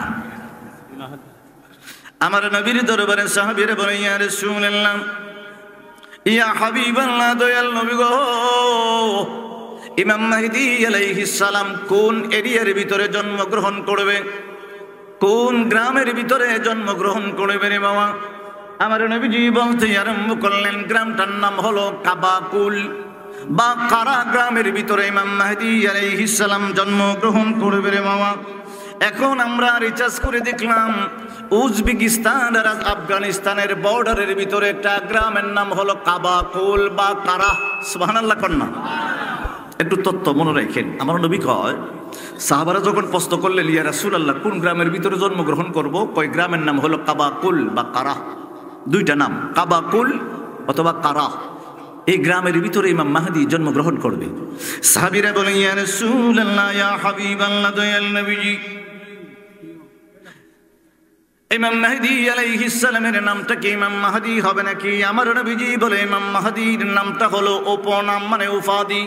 আমার নবীর দরবারে সাহাবীরা বলে, ইয়া রাসূলুল্লাহ, ইয়া হাবিবাল্লাহ, দয়াল নবী গো, ইমাম মাহদী আলাইহিস সালাম কোন এরিয়ার ভিতরে জন্মগ্রহণ করবে, কোন গ্রামের ভিতরে জন্মগ্রহণ করবে রে বাবা? আমার নবীজি বলতে আরম্ভ করলেন, গ্রামটার নাম হলো কাবাকুল বা কারা গ্রামের ভিতরে ইমাম মাহদী আলাইহিস সালাম জন্মগ্রহণ করবে রে বাবা। এখন আমরা রিসার্চ করে দেখলাম, উজবেকিস্তান আর আফগানিস্তানের বর্ডারের ভিতরে একটা গ্রামের নাম হলো কাবাকুল বা কারা। সুবহানাল্লাহ কন্যা, একটু তত্ত্ব মনে রাখেন। আমার নবী কয়, সাহাবারা যখন প্রশ্ন করলেন, ইয়া রাসূলুল্লাহ কোন গ্রামের ভিতরে জন্মগ্রহণ করব, কয় গ্রামের নাম হলো কাবাকুল বা কারা। দুইটা নাম, কাবাকুল অথবা কারা। এই গ্রামের ভিতরে ইমাম মাহদী জন্মগ্রহণ করবে। সাহাবীরা বলেন, ইয়া রাসূলুল্লাহ, ইয়া হাবিবাল্লাহ, দয়াল নবীজি, ইমাম মাহদী আলাইহিস সালামের নামটা কি ইমাম মাহদী হবে নাকি? আমার নবীজি বলে, ইমাম মাহদীর নামটা হলো উপনাম, মানে উপাধি।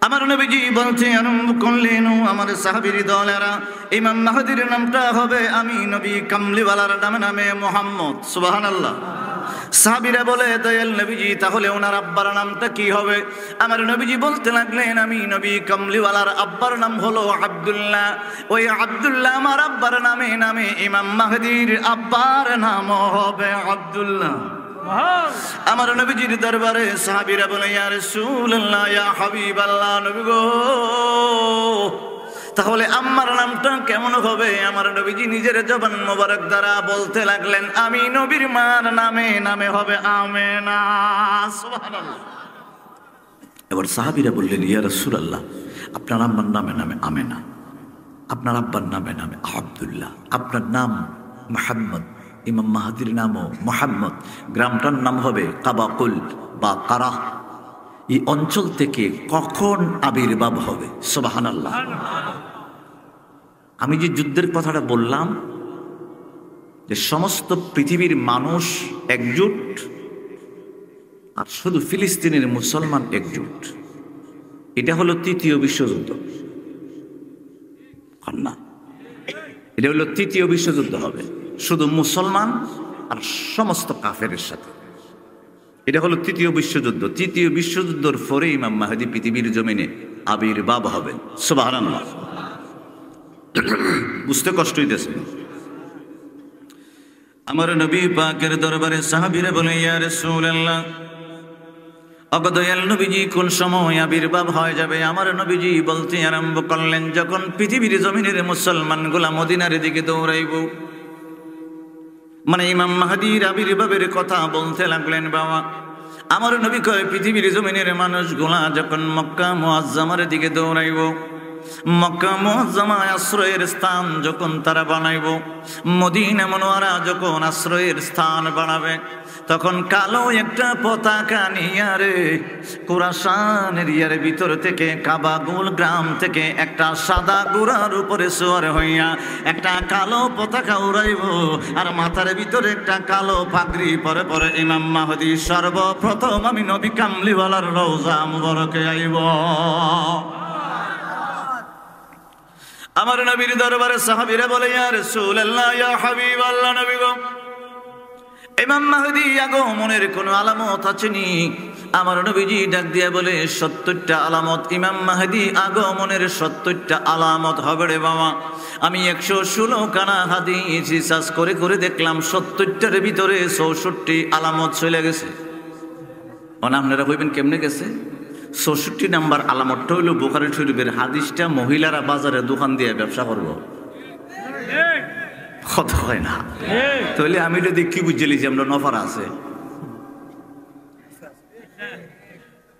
আমার নবীজি বলতে আরম্ভ করলেন, আমার সাহাবীর দলেরা, ইমাম মাহদীর নামটা হবে আমি নবী কামলিওয়ালার নামে মুহাম্মদ। সুবহানাল্লাহ। সাহাবীরা বলে, দয়াল নবীজি, তাহলে ওনার আব্বার নামটা কি হবে? আমার নবীজি বলতে লাগলেন, আমি নবী কামলিওয়ালার আব্বার নাম হলো আব্দুল্লাহ। ওই আব্দুল্লাহ আমার আব্বার নামে নামে ইমাম মাহদীর আব্বার নাম হবে আব্দুল্লাহ। আমার নবীজির দরবারে সাহাবীরা বলে, ইয়া রাসূলুল্লাহ, ইয়া হাবিবাল্লাহ, নবী গো, তাহলে আম্মার নামটা কেমন হবে? আমার নবীজি নিজের জবান মোবারক দ্বারা বলতে লাগলেন, আমি নবীর মার নামে নামে হবে আমেনা। সুবহানাল্লাহ। এবার সাহাবীরা বললেন, ইয়া রাসূলুল্লাহ, আপনার আম্মার নামে নামে আমেনা, আপনার আব্বার নামে নামে আব্দুল্লাহ, আপনার নাম মুহাম্মদ, ইমাম মাহদীর নামও মুহাম্মদ, গ্রামটার নাম হবে কাবাকুল বা কারা। এই অঞ্চল থেকে কখন আবির্ভাব হবে? সুবহানাল্লাহ। আমি যে যুদ্ধের কথাটা বললাম, যে সমস্ত পৃথিবীর মানুষ একজোট আর শুধু ফিলিস্তিনের মুসলমান একজোট, এটা হলো তৃতীয় বিশ্বযুদ্ধ। না, এটা হলো তৃতীয় বিশ্বযুদ্ধ হবে, শুধু মুসলমান আর সমস্ত কাফেরের সাথে। এটা হলো তৃতীয় বিশ্বযুদ্ধ। তৃতীয় বিশ্বযুদ্ধের পরে ইমাম মাহদী পৃথিবীর জমিনে আবির্ভাব হবেন। সুবহানাল্লাহ। বুঝতে কষ্ট হইতেছে? আমার নবী পাকের দরবারে সাহাবীরা বলে, ইয়া রাসূলুল্লাহ, অগদয়াল নবীজি কোন সময় আবির্ভাব হয়ে যাবে? আমার নবীজি বলতে আরম্ভ করলেন, যখন পৃথিবীর জমিনের মুসলমানগুলা মদিনার দিকে দৌড়াইব। মানে ইমাম মাহদীর আবির্ভাবের কথা বলতে লাগলেন। বাবা, আমার নবী কয়, পৃথিবীর জমিনের মানুষগুলা যখন মক্কা মুআজ্জামার দিকে দৌড়াইব, মক্কা মুআজ্জামায় আশ্রয়ের স্থান যখন তারা বানাইব, মদিনা মুনওয়ারা যখন আশ্রয়ের স্থান বানাবে, তখন কালো একটা পতাকা নিয়ে রে কুরাশান এরিয়ার ভিতর থেকে কাবাগুল গ্রাম থেকে একটা সাদা ঘোড়ার উপরে সওয়ার হইয়া একটা কালো পতাকা উড়াইব, আর মাথার ভিতরে একটা কালো পাগড়ি পরে পরে ইমাম মাহদী সর্বপ্রথম আমি নবী কামলিওয়ালার রওজা মুবারকে আইব। আমার নবীর দরবারে সাহাবীরা বলে, ইয়া রাসূলুল্লাহ, ইয়া হাবিবাল্লাহ, নবী গো, ইমাম মাহদী আগমনের কোন আলামত আছে নি? আমার নবীজি ডাক দিয়া বলে, ৭০টা আলামত। ইমাম মাহদী আগমনের ৭০টা আলামত হবে রে বাবা। আমি ১১৬ খানা হাদিস রিসার্চ করে করে দেখলাম, ৭০টার ভিতরে ৬৪ আলামত চলে গেছে। আপনারা কইবেন কেমনে গেছে? ৬৪ নাম্বার আলামতটা হইল বুখারী শরীফের হাদিসটা মহিলারা বাজারে দোকান দিয়ে ব্যবসা করব, কথা হয় না? তাহলে আমি যদি কি বুঝলি যে আমরা নফার আছে,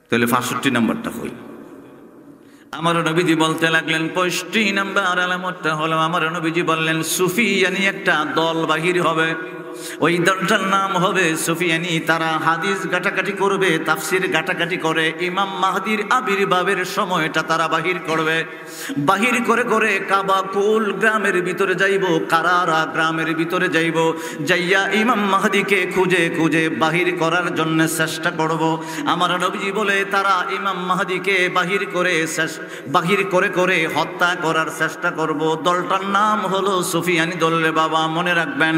তাহলে ৬৫ নাম্বারটা হই। আমার নবীজি বলতে লাগলেন, ৬৫ নাম্বার আলামতটা হলো, আমার নবীজি বললেন, সুফিয়ানি একটা দল বাহির হবে। ওই দলটার নাম হবে সুফিয়ানি। তারা হাদিস ঘাটাঘাটি করবে, তাফসির ঘাটাঘাটি করে ইমাম মাহদীর আবির্ভাবের সময়টা তারা বাহির করবে। বাহির করে করে কাবাকুল গ্রামের ভিতরে যাইব, কারারা গ্রামের ভিতরে যাইব, যাইয়া ইমাম মাহদীকে খুঁজে খুঁজে বাহির করার জন্য চেষ্টা করব। আমার নবীজি বলে, তারা ইমাম মাহদীকে বাহির করে করে হত্যা করার চেষ্টা করব। দলটার নাম হলো সুফিয়ানি দল রে বাবা, মনে রাখবেন।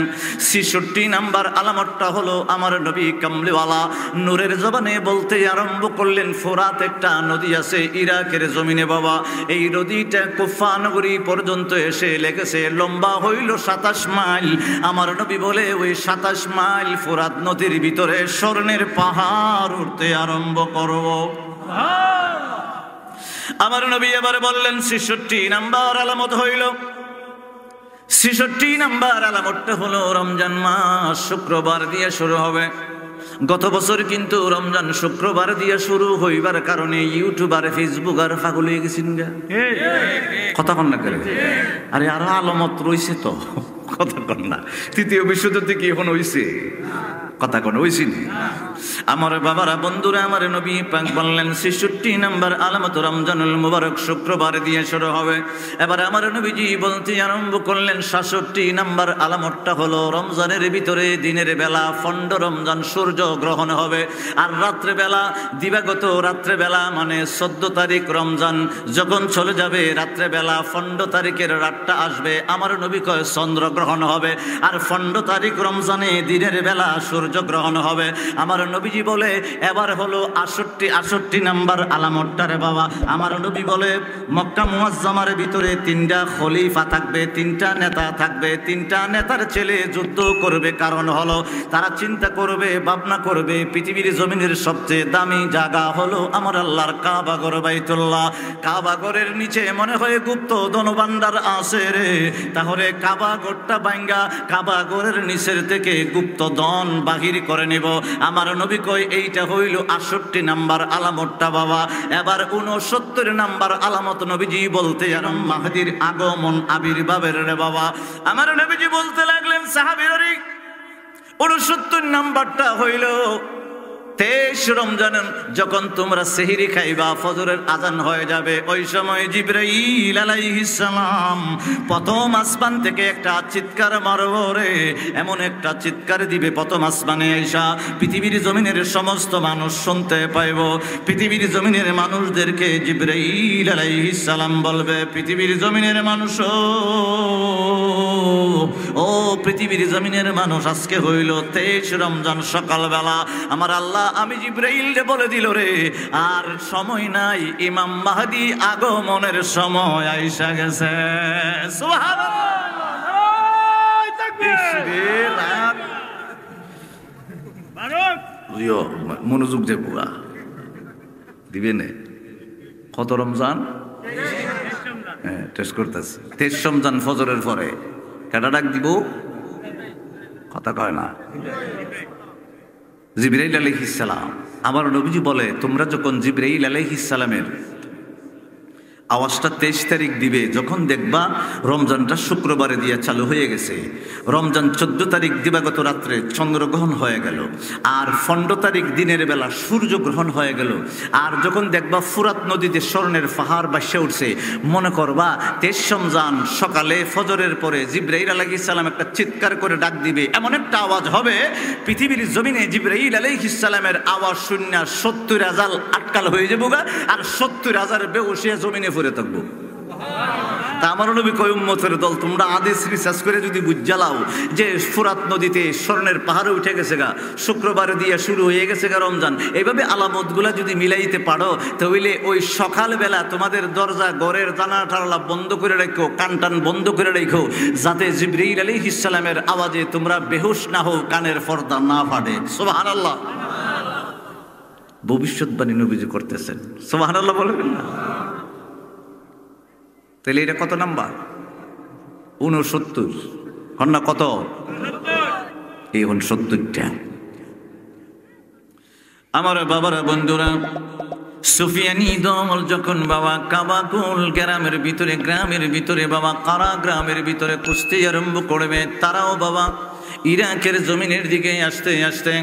৬৬ নাম্বার আলামতটা হলো, আমার নবী কামলিওয়ালা নূরের জবানে বলতে আরম্ভ করলেন, ফোরাত একটা নদী আছে ইরাকের জমিনে বাবা, এই নদীটা কুফা নগরী পর্যন্ত এসে লেগেছে, লম্বা হইল ২৭ মাইল। আমার নবী বলে, ওই ২৭ মাইল ফোরাত নদীর ভিতরে স্বর্ণের পাহাড় উঠতে আরম্ভ করব। আমার নবী এবার বললেন, ৬৬ নাম্বার আলামত হইল, ৬৬ নাম্বার আলামতটা হলো, রমজান মাস শুক্রবার দিয়ে শুরু হবে। গত বছর কিন্তু রমজান শুক্রবার দিয়ে শুরু হইবার কারণে ইউটিউবার ফেসবুক আর পাগল হয়ে গেছেন গা, কথা কন না করে। আরে আরো আলামত রয়েছে তো, কথা কন না। তৃতীয় বিশ্বযুদ্ধ কি এখন হইছে? কথা কোন হইছে না? আমার বাবারা, বন্ধুরা, আমার নবী পাক বললেন, ৬৬ নাম্বার আলামত রমজানুল মুবারক শুক্রবার দিয়ে শুরু হবে। এবার আমার নবীজি বলতে আরম্ভ করলেন, ৬৭ নাম্বার আলামতটা হলো, রমজানের ভিতরে দিনের বেলা ফন্ড রমজান সূর্য গ্রহণ হবে, আর রাত্রে বেলা দিবাগত রাত্রে বেলা মানে ১৪ তারিখ রমজান যখন চলে যাবে, রাত্রে বেলা ফন্ড তারিখের রাতটা আসবে, আমার নবী কয় চন্দ্রগ্রহণ হবে, আর ফন্ড তারিখ রমজানে দিনের বেলা সূর্য গ্রহণ হবে। আমার নবীজি বলে, এবার হলো ৬৮ নাম্বার আলামতটা রে বাবা। আমার নবী বলে, মক্কা মুআজ্জামার ভিতরে ৩টা খলিফা থাকবে, ৩টা নেতা থাকবে। ৩টা নেতার ছেলে যুদ্ধ করবে, কারণ হলো তারা চিন্তা করবে, ভাবনা করবে, পৃথিবীর জমিনের সবচেয়ে দামি জায়গা হলো আমার আল্লাহর কাবাঘর বাইতুল্লাহ। কাবাঘরের নিচে মনে হয় গুপ্ত ধনভাণ্ডার আছে রে, তাহলে কাবাঘরটা ভাঙ্গা কাবাঘরের নিচের থেকে গুপ্ত ধন বাহির করে নেব। আমার নবী কয়, এইটা হইল ৬৮ নাম্বার আলামতটা বাবা। এবার ৬৯ নাম্বার আলামত নবীজি বলতে জানেন, মাহদীর আগমন আবির্ভাবের রে বাবা। আমার নবীজি বলতে লাগলেন, সাহাবীরা, ৬৯ নাম্বারটা হইল, 23 রমজান যখন তোমরা সেহরি খাইবা, ফজরের আজান হয়ে যাবে, ওই সময় জিবরাইল আলাইহিস সালাম প্রথম আসমান থেকে একটা চিৎকার মারবে রে, এমন একটা চিৎকার দিবে প্রথম আসমানে আইসা পৃথিবীর জমিনের সমস্ত মানুষ শুনতে পাইব। পৃথিবীর জমিনের মানুষদেরকে জিবরাইল আলাইহিস সালাম বলবে, পৃথিবীর জমিনের মানুষ, ও পৃথিবীর জমিনের মানুষ, আজকে হইল 23 রমজান সকালবেলা। আমার আল্লাহ আমি জিবরাইল বলে দিল রে, আর সময় নাই, ইমাম মাহদী আগমনের সময় আইসা গেছে। মনোযোগ যে পুরা দিবে নে। কত রমজান? হ্যাঁ, টেস্ট করতেছি। 23 রমজান ফজরের পরে কেটা ডাক দিব? কথা কয় না। জিবরাইল আলাইহিস সালাম। আমার নবীজি বলে, তোমরা যখন জিবরাইল আলাইহিস সালামের আওয়াজটা 23 তারিখ দিবে, যখন দেখবা রমজানটা শুক্রবারে দিয়ে চালু হয়ে গেছে, রমজান 14 তারিখ দিবাগত রাত্রে চন্দ্রগ্রহণ হয়ে গেল, আর 15 তারিখ দিনের বেলা সূর্যগ্রহণ হয়ে গেল, আর যখন দেখবা ফুরাত নদীতে স্বর্ণের পাহাড় ভাসে উঠছে, মনে করবা 23 রমজান সকালে ফজরের পরে জিবরাইল আলাইহিস সালাম একটা চিৎকার করে ডাক দিবে, এমন একটা আওয়াজ হবে পৃথিবীর জমিনে জিবরাইল আলাইহিস সালামের আওয়াজ শূন্য 70,000 আটকাল হয়ে যাবো গা, আর 70,000 বেহুশিয়া জমিনে পড়ে থাকবো। তা আমার নবী কয়, উম্মতের দল, তোমরা হাদিস রিসার্চ করে যদি বুঝালাও যে ফুরাত নদীতে স্বর্ণের পাহাড়ে উঠে গেছে গা, শুক্রবার দিয়ে শুরু হয়ে গেছে গা রমজান, এইভাবে আলামতগুলা যদি মিলাইতে পারো, তাহলে ওই সকালবেলা তোমাদের দরজা ঘরের জানালা বন্ধ করে রাখো, কানটান বন্ধ করে রাখো, যাতে জিবরাইল আলাইহিস সালামের আওয়াজে তোমরা বেহুশ না হও, কানের পর্দা না ফাটে। সুবহানাল্লাহ। ভবিষ্যৎবাণী নবীজি করতেছেন। সুবহানাল্লাহ বলবেন না? তাহলে এটা কত নাম্বার? 69। কন্যা কত? এই 69টা। আমার বাবার বন্ধুরা, সুফিয়ানি দল যখন বাবা কাবাকুল গ্রামের ভিতরে বাবা কারা গ্রামের ভিতরে কুস্তি আরম্ভ করবে, তারাও বাবা ইরাকের জমিনের দিকে আসতে আসতে,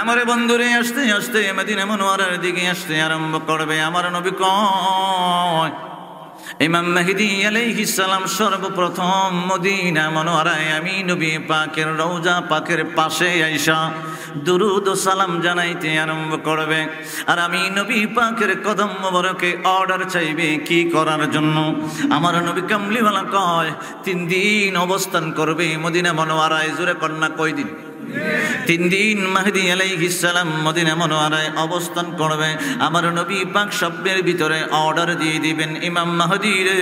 আমার বন্ধুরে আসতে আসতে মদিনা মুনওয়ারার দিকে আসতে আরম্ভ করবে। আমার নবী কয়, ইমাম মেহেদী আলাইহিস সালাম সর্বপ্রথম মদিনা মুনওয়ারায় আমি নবী পাকের রওজা পাকের পাশে আইসা দুরুদ ও সালাম জানাইতে আরম্ভ করবে, আর আমি নবী পাকের কদম মোবারকে অর্ডার চাইবে কি করার জন্য। আমার নবী কামলিওয়ালা কয়, 3 দিন অবস্থান করবে মদিনা মুনওয়ারায়। জোরে কন্যা কয় দিন? 3 দিন মেহেদী আলাইহিস সালাম মদিনা মুনওয়ারায় অবস্থান করবে। আমার নবী পাক স্বপ্নের ভিতরে অর্ডার দিয়ে দিবেন, ইমাম মাহদী রে,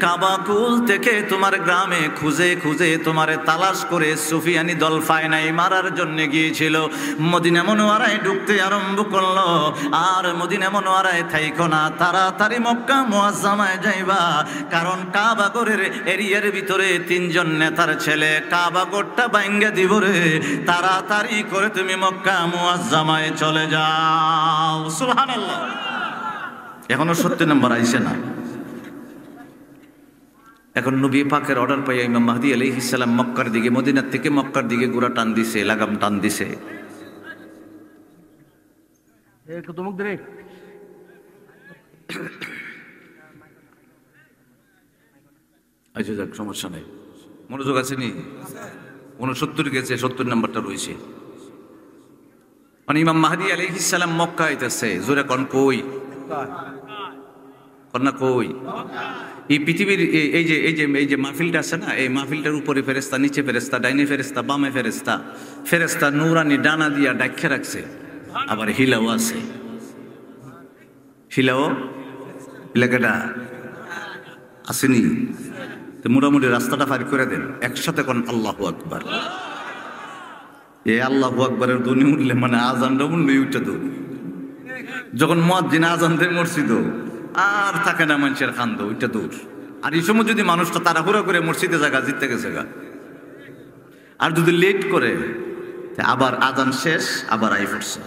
কাবাকুল থেকে তোমার গ্রামে খুঁজে খুঁজে তোমারে তালাশ করে সুফিয়ানি দল পায় নাই, মারার জন্য গিয়েছিল, মদিনা মুনওয়ারায় ঢুকতে আরম্ভ করলো। আর মদিনা মুনওয়ারায় থাইকো না, তাড়াতাড়ি মক্কা মুআজ্জামায় যাইবা, কারণ কাবাগরের এরিয়ার ভিতরে 3 জন নেতার ছেলে কাবাগরটা ভাঙ্গা দিব রে, তাড়াতাড়ি করে তুমি মক্কা মুআজ্জামায় চলে যাও। সুবহানাল্লাহ। এখনো 70 নম্বর আইছে না। এখন নবী পাকের অর্ডার পাইয়া ইমাম মাহদী আলাইহিস সালাম মক্কার দিকে, মদিনার থেকে মক্কার দিকে গোড়া টান দিছে, লাগাম টান দিছে। একটু ধমক দে। আচ্ছা যাক, সমস্যা নেই, মনোযোগ আছে নি? 69 গেছে, 70 নম্বরটা রয়েছে। মানে ইমাম মাহদী আলাইহিস সালাম মক্কা আইতেছে। জোরে কোন কই? কন্যা কই? এই পৃথিবীর এই যে মাহফিলটা আছে না, এই মাহফিলটার উপরে ফেরেশতা, নিচে ফেরেশতা, ডাইনে ফেরেশতা, বামে ফেরেশতা, ফেরেশতা নূরানি ডানা দিয়া ডাইখা রাখছে, আবার হিলাও আছে। হিলাও এলাকাটা আসেনি তো, মোটামুটি রাস্তাটা পার করে দেন। একসাথে কোন আল্লাহু আকবার। এ আল্লাহু আকবারের ধ্বনি উঠলে মানে আজানটা উঠলে উঠে তো, যখন মুয়াজ্জিন আজান দেয় মসজিদ আর থাকে না মানুষের কান্দ, ওইটা দূর। আর এই সময় যদি মানুষটা তাড়াহুড়া করে মসজিদে জায়গা জিততে গেছে গা, আর যদি লেট করে আবার আজান শেষ, আবার আই পড়ছে,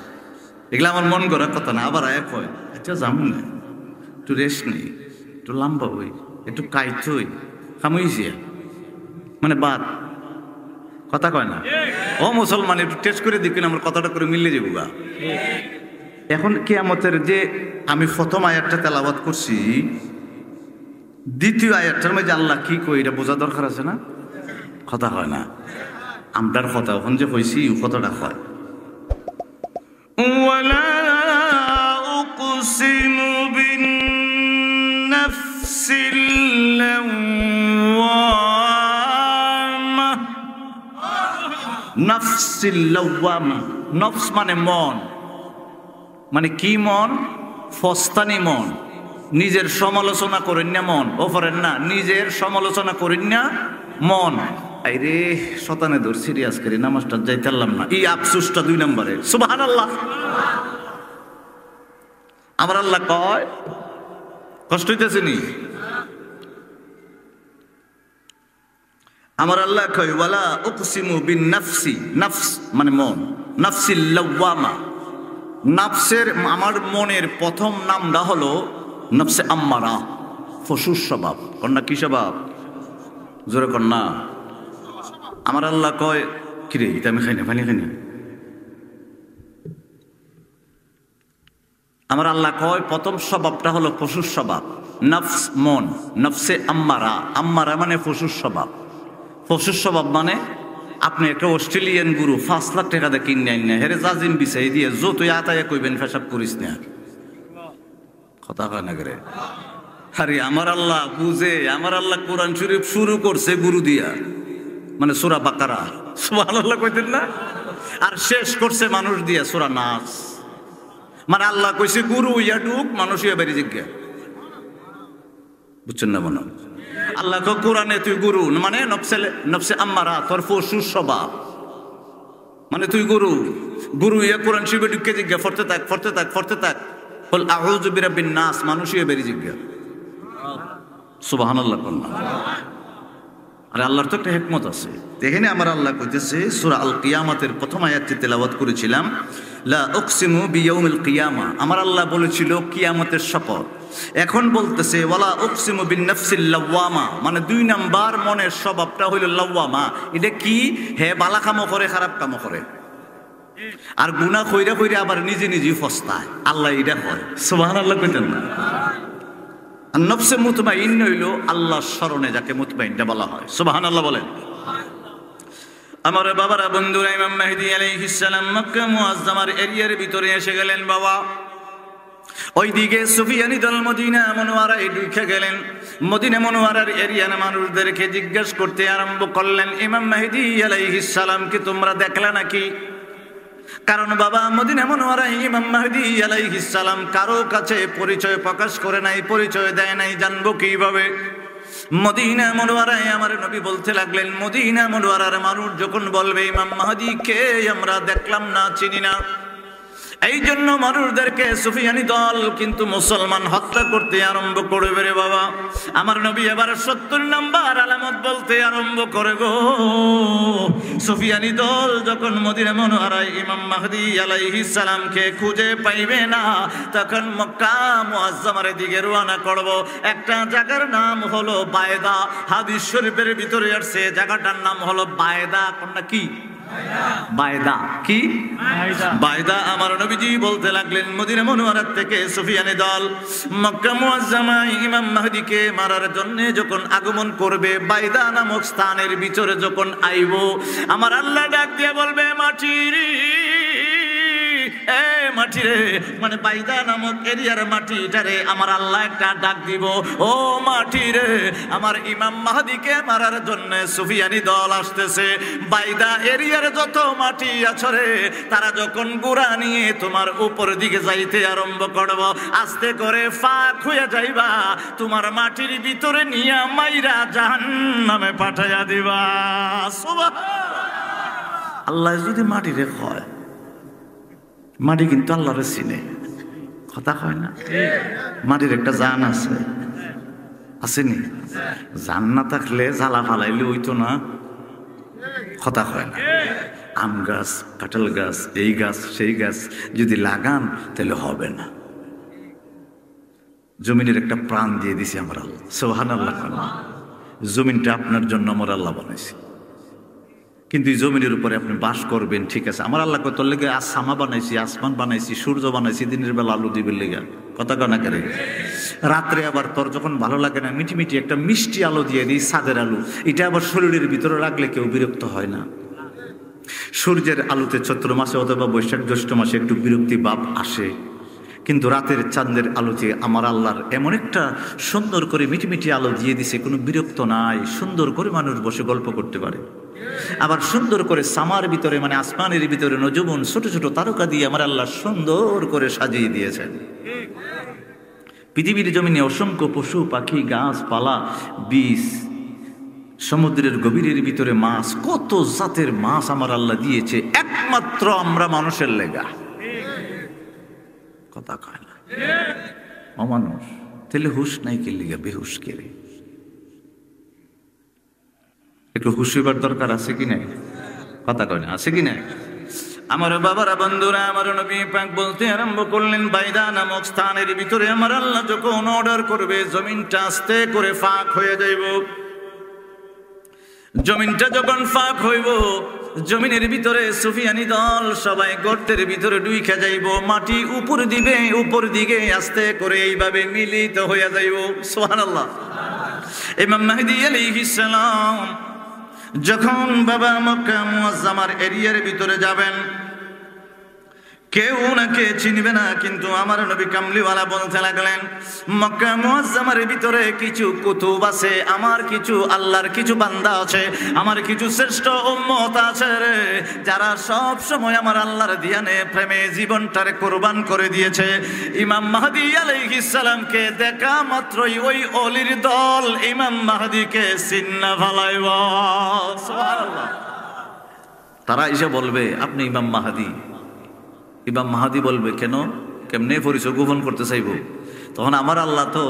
এগুলো আমার মন করার কথা না। আবার আয় কয়, আচ্ছা যাবো না, একটু রেস্ট নেই, একটু লম্বা হই, একটু কাইত হই, খামুইছিয়া মানে বাদ কথা কয় না? ও মুসলমান, একটু টেস্ট করে দেখুন আমার কথাটা করে মিললে যাবো গা। এখন কিয়ামতের যে আমি প্রথম আয়াতটা তেলাওয়াত করছি, দ্বিতীয় আয়াতটার মধ্যে আল্লাহ কি কই এটা বোঝা দরকার আছে না? কথা হয় না? আমরার কথা এখন যে কইছি কথাটা হয় ওয়ালা উকসিমু বিন-নাফসিল লাওয়ামা। নাফসিল লাওয়ামা, নফস মানে মন, মানে কি মন? ফস্তানি মন। নিজের সমালোচনা করেন না মন, ও করেন না, নিজের সমালোচনা করেন না মন। আইরে শতানে ধর সিরিয়াস করে নামাজটা যাইতে পারলাম না, এই আফসোসটা 2 নম্বরে। সুবহানাল্লাহ। আমার আল্লাহ কয় কষ্ট হইতেছে নি? আমার আল্লাহ কয় ওয়ালা উকসিমু বিন নাফসি, নাফস মানে মন, নাফসিল লাওয়ামা। নাফসের, আমার মনের প্রথম নামটা হলো নফসে আম্মারা, ফসুর স্বভাব। কন্যা কি স্বভাব? জোরে কন্যা। আমার আল্লাহ কয় কিরে এটা আমি খাই না, পানি খাই না। আমার আল্লাহ কয় প্রথম স্বভাবটা হলো ফসুর স্বভাব, নফস মন, নফসে আম্মারা। আম্মারা মানে ফসুর স্বভাব। ফসুর স্বভাব মানে আপনি একটা অস্ট্রেলিয়ান গুরু 5 লাখ টাকা দিয়ে কিনে আইন না, হেরে জাজিম বিছাই দিয়ে যতই আতায়া কইবেন পেশাব করিস না। কথা কয় না করে? আরে আমার আল্লাহ বুঝে, আমার আল্লাহ কোরআন শরীফ শুরু করছে গুরু দিয়া, মানে সূরা বাকারা, সুবহানাল্লাহ কইতেন না, আর শেষ করছে মানুষ দিয়া সূরা নাস। মানে আল্লাহ কইছে গুরু ইয়া ঢুক, মানুষ ইয়া বেরিয়ে জিজ্ঞা। বুঝছেন না মনে? আল্লাহ কোরআনে তুই গুরু মানে নফসে আম্মারা, তোর ফসুর স্বভাব, মানে তুই গুরু। গুরু ইয়া কোরআন শরীফে ঢুকে জিজ্ঞা, ফরতে থাক ফরতে থাক ফরতে থাক, বল আউযু বিরাব্বিন নাস, মানুষ ইয়া বেরিয়ে জিজ্ঞা। সুবহানাল্লাহ কন্যা। আরে আল্লাহর তো একটা হিকমত আছে। এখানে আমার আল্লাহ কইতেছে সূরা আল কিয়ামতের প্রথম আয়াতটি তেলাওয়াত করেছিলাম, লা উকসিমু বিয়াউমিল কিয়ামা। আমার আল্লাহ বলেছিল কিয়ামতের শপথ। এখন বলতেছে ওয়ালা উকসিমু বিন নাফসিল লাওয়ামা, মানে 2 নাম্বার মনের স্বভাবটা হইল লাওয়ামা। এটা কি? হে বালা কামও করে খারাপ কামও করে, আর গুনাহ কইরা কইরা আবার নিজে নিজেই ফস্তায়। আল্লাহ এটা হয়। সুবহানাল্লাহ কইতেন না? আর নফসে মুতমাইন্না হইল আল্লাহর স্মরণে যাকে মুতমাইন্না বলা হয়। সুবহানাল্লাহ বলেন। আমার বাবারা, বন্ধুরা, ইমাম মেহেদী আলাইহিস সালাম মক্কা মুআজ্জামার এরিয়ার ভিতরে এসে গেলেন। বাবা ওইদিকে সুফিয়ানি দল মদিনা মুনওয়ারায় ঢুকে গেলেন। মদিনা মুনওয়ারার এরিয়ার মানুষদেরকে জিজ্ঞেস করতে আরম্ভ করলেন, ইমাম মেহেদী আলাইহিস সালামকে তোমরা দেখলা নাকি? কারণ বাবা মদিনা মুনওয়ারায় ইমাম মেহেদী আলাইহিস সালাম কারো কাছে পরিচয় প্রকাশ করে নাই, পরিচয় দেয় নাই, জানবো কিভাবে? মদিনা মুনওয়ারায় আমার নবী বলতে লাগলেন, মদিনা মুনওয়ারার মানুষ যখন বলবে ইমাম মেহেদী কে, আমরা দেখলাম না, চিনি না, এই জন্য মানুষদেরকে সুফিয়ানি দল কিন্তু মুসলমান হত্যা করতে আরম্ভ করবে রে বাবা। আমার নবী এবার 70 নম্বর আলামত বলতে আরম্ভ করে গো। সুফিয়ানি দল যখন মদিনা মুনওয়ারায় ইমাম মেহেদী আলাইহিস সালামকে খুঁজে পাইবে না, তখন মক্কা মুআজ্জামার দিকে রওনা করব। একটা জায়গার নাম হলো বায়দা, হাদিস শরীফের ভিতরে আসছে জায়গাটার নাম হলো বায়দা। কোনটা কি? বায়দা। কি? বায়দা। আমার নবীজি বলতে লাগলেন মদিনা মুনওয়ারা থেকে সুফিয়ানি দল মক্কা মুআজ্জামায় ইমাম মেহেদীকে মারার জন্য যখন আগমন করবে, বায়দা নামক স্থানের ভিতরে যখন আইব, আমার আল্লাহ ডাক দিয়ে বলবে, মাটির এ মাটি রে, মানে বায়দা নামক এরিয়ার মাটিটারে আমার আল্লাহ একটা ডাক দিব, ও মাটি রে, আমার ইমাম মেহেদীকে মারার জন্য সুফিয়ানি দল আসতেছে। বায়দা এরিয়ার যত মাটি আছে রে, তারা যখন গুড়া নিয়ে তোমার উপর দিকে যাইতে আরম্ভ করব, আস্তে করে ফাঁক হয়ে যাইবা, তোমার মাটির ভিতরে নিয়ে মাইরা জাহান্নামে পাঠাইয়া দিবা। সুবহানাল্লাহ। আল্লাহ যদি মাটি রে হয়, মাটি কিন্তু আল্লাহরে চিনে। কথা হয় না? মাটির একটা জান আছে, আসেনি? জান না থাকলে জ্বালা ফালাইলে হইতো না। কথা হয় না? আম গাছ, কাঁঠাল গাছ, এই গাছ সেই গাছ যদি লাগান তাহলে হবে না। জমিনের একটা প্রাণ দিয়ে দিছি আমার আল্লাহ। সুবহানাল্লাহ। জমিনটা আপনার জন্য আমার আল্লাহ বানাইছে, কিন্তু এই জমিনের উপরে আপনি বাস করবেন, ঠিক আছে। আমার আল্লাহ তোর লেগে সামা বানাইছি, আসমান বানাইছি, সূর্য বানাইছি, দিনের বেলা আলো দিবেন লেগে, কথা কানা করে। রাত্রে আবার তোর যখন ভালো লাগে না, মিটি মিটি একটা মিষ্টি আলো দিয়ে দিই, ছাদের আলো। এটা আবার শরীরের ভিতরে রাখলে কেউ বিরক্ত হয় না। সূর্যের আলোতে চৈত্র মাসে অথবা বৈশাখ জ্যৈষ্ঠ মাসে একটু বিরক্তি ভাব আসে, কিন্তু রাতের চাঁদের আলোতে আমার আল্লাহর এমন একটা সুন্দর করে মিটি মিটি আলো দিয়ে দিছে, কোনো বিরক্ত নাই, সুন্দর করে মানুষ বসে গল্প করতে পারে। আবার সুন্দর করে সামার ভিতরে মানে আসমানের ভিতরে নজুবন ছোট ছোট তারকা দিয়ে আমার আল্লাহ সুন্দর করে সাজিয়ে দিয়েছেন। পৃথিবীর জমিনে অসংখ্য পশু পাখি, গাছপালা, বীজ, সমুদ্রের গভীরের ভিতরে মাছ, কত জাতের মাছ আমার আল্লাহ দিয়েছে একমাত্র আমরা মানুষের লেগা, কথা কয় না অমানুষ। তাহলে হুশ নাই কে লিগা, বেহুশ কে রে? একটু হুশ হইবার দরকার আছে কি নাই, কথা কয় না, আছে কি নাই? আমার বাবারা, বন্ধুরা, আমার নবী পাক বলতে আরম্ভ করলেন, বাইদা নামক স্থানের ভিতরে আমার আল্লাহ যখন অর্ডার করবে, জমিনটা আস্তে করে ফাঁক হয়ে যাইব। জমিনটা যখন ফাঁক হইব, জমিনের ভিতরে সুফিয়ানি দল সবাই গর্তের ভিতরে ডুইখা যাইব, মাটি উপর দিবে, উপর দিকে আস্তে করে এইভাবে মিলিত হইয়া যাইব। সুবহানাল্লাহ। ইমাম মাহদী আলাইহিস সালাম যখন বাবা মক্কা মুআজ্জামার এরিয়ার ভিতরে যাবেন, কেউ ওনাকে চিনবে না, কিন্তু আমার নবী কামলিওয়ালা বলতে লাগলেন, মক্কা মুআজ্জামার ভিতরে কিছু কুতুব আছে, আমার কিছু আল্লাহর কিছু বান্দা আছে, আমার কিছু শ্রেষ্ঠ উম্মত আছে রে, যারা সব সময় আমার আল্লাহর দিয়ানে প্রেমে জীবনটারে কুরবান করে দিয়েছে। ইমাম মাহদী আলাইহিস সালামকে দেখা মাত্রই ওই অলির দল ইমাম মাহদীকে চিন্না ফেলাইব। সুবহানাল্লাহ। তারা এসে বলবে, আপনি ইমাম মাহদী। ইমাম মাহদী বলবে, কেন, কেমনে পরিচয় গোপন করতে চাইব? তখন আমার আল্লাহ তো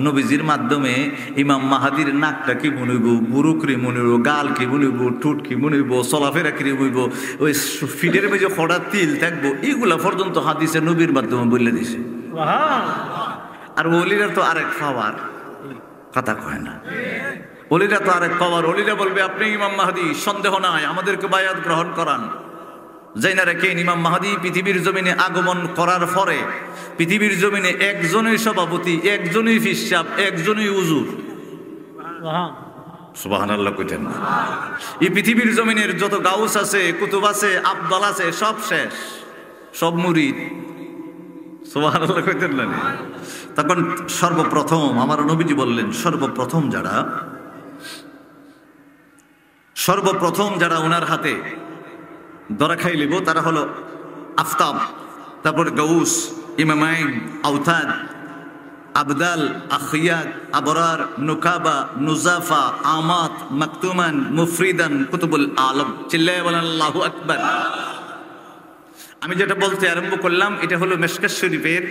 নবীজির মাধ্যমে ইমাম মাহাদির নাকটা কি মনিব, বুরুকরি মনিব, গাল কি মনিব, ঠুট কি মনিব, চলাফেরা কি মনিব, ওই ফিটের মেজে খড়া তিল থাকবো, এইগুলা পর্যন্ত হাদিসে নবীর মাধ্যমে বলে দিছে। আর ওলিরা তো আরেক পাওয়ার, কথা কয় না, ওলিরা তো আরেক পাওয়ার। ওলিরা বলবে, আপনি ইমাম মাহদী, সন্দেহ নাই, আমাদেরকে বায়াত গ্রহণ করান। জাইনা রাখেন, ইমাম মাহদী পৃথিবীর জমিনে আগমন করার পরে পৃথিবীর জমিনে একজনই সভাপতি, একজনই ফিসাব, একজনই হুজুর। সুবহানাল্লাহ কইতেন না? এই পৃথিবীর জমিনের যত গাউস আছে, কুতুব আছে, আব্দাল আছে, সব শেষ, সব মুরিদ। সুবহানাল্লাহ কইতেন না? তখন সর্বপ্রথম আমার নবীজি বললেন, সর্বপ্রথম যারা ওনার হাতে ধরা খাই লিব, তারা হলো আফতাব, তারপর গাউস, ইমামাইন, আওতাদ, আবদাল, আখিয়াত, আবরার, নুকাবা, নুজাফা, আমাত, মাকতুমান, মুফরিদান, কুতুবুল আলম। চিল্লায় বলেন আল্লাহু আকবার। আমি যেটা বলতে আরম্ভ করলাম, এটা হলো মিশকাত শরীফের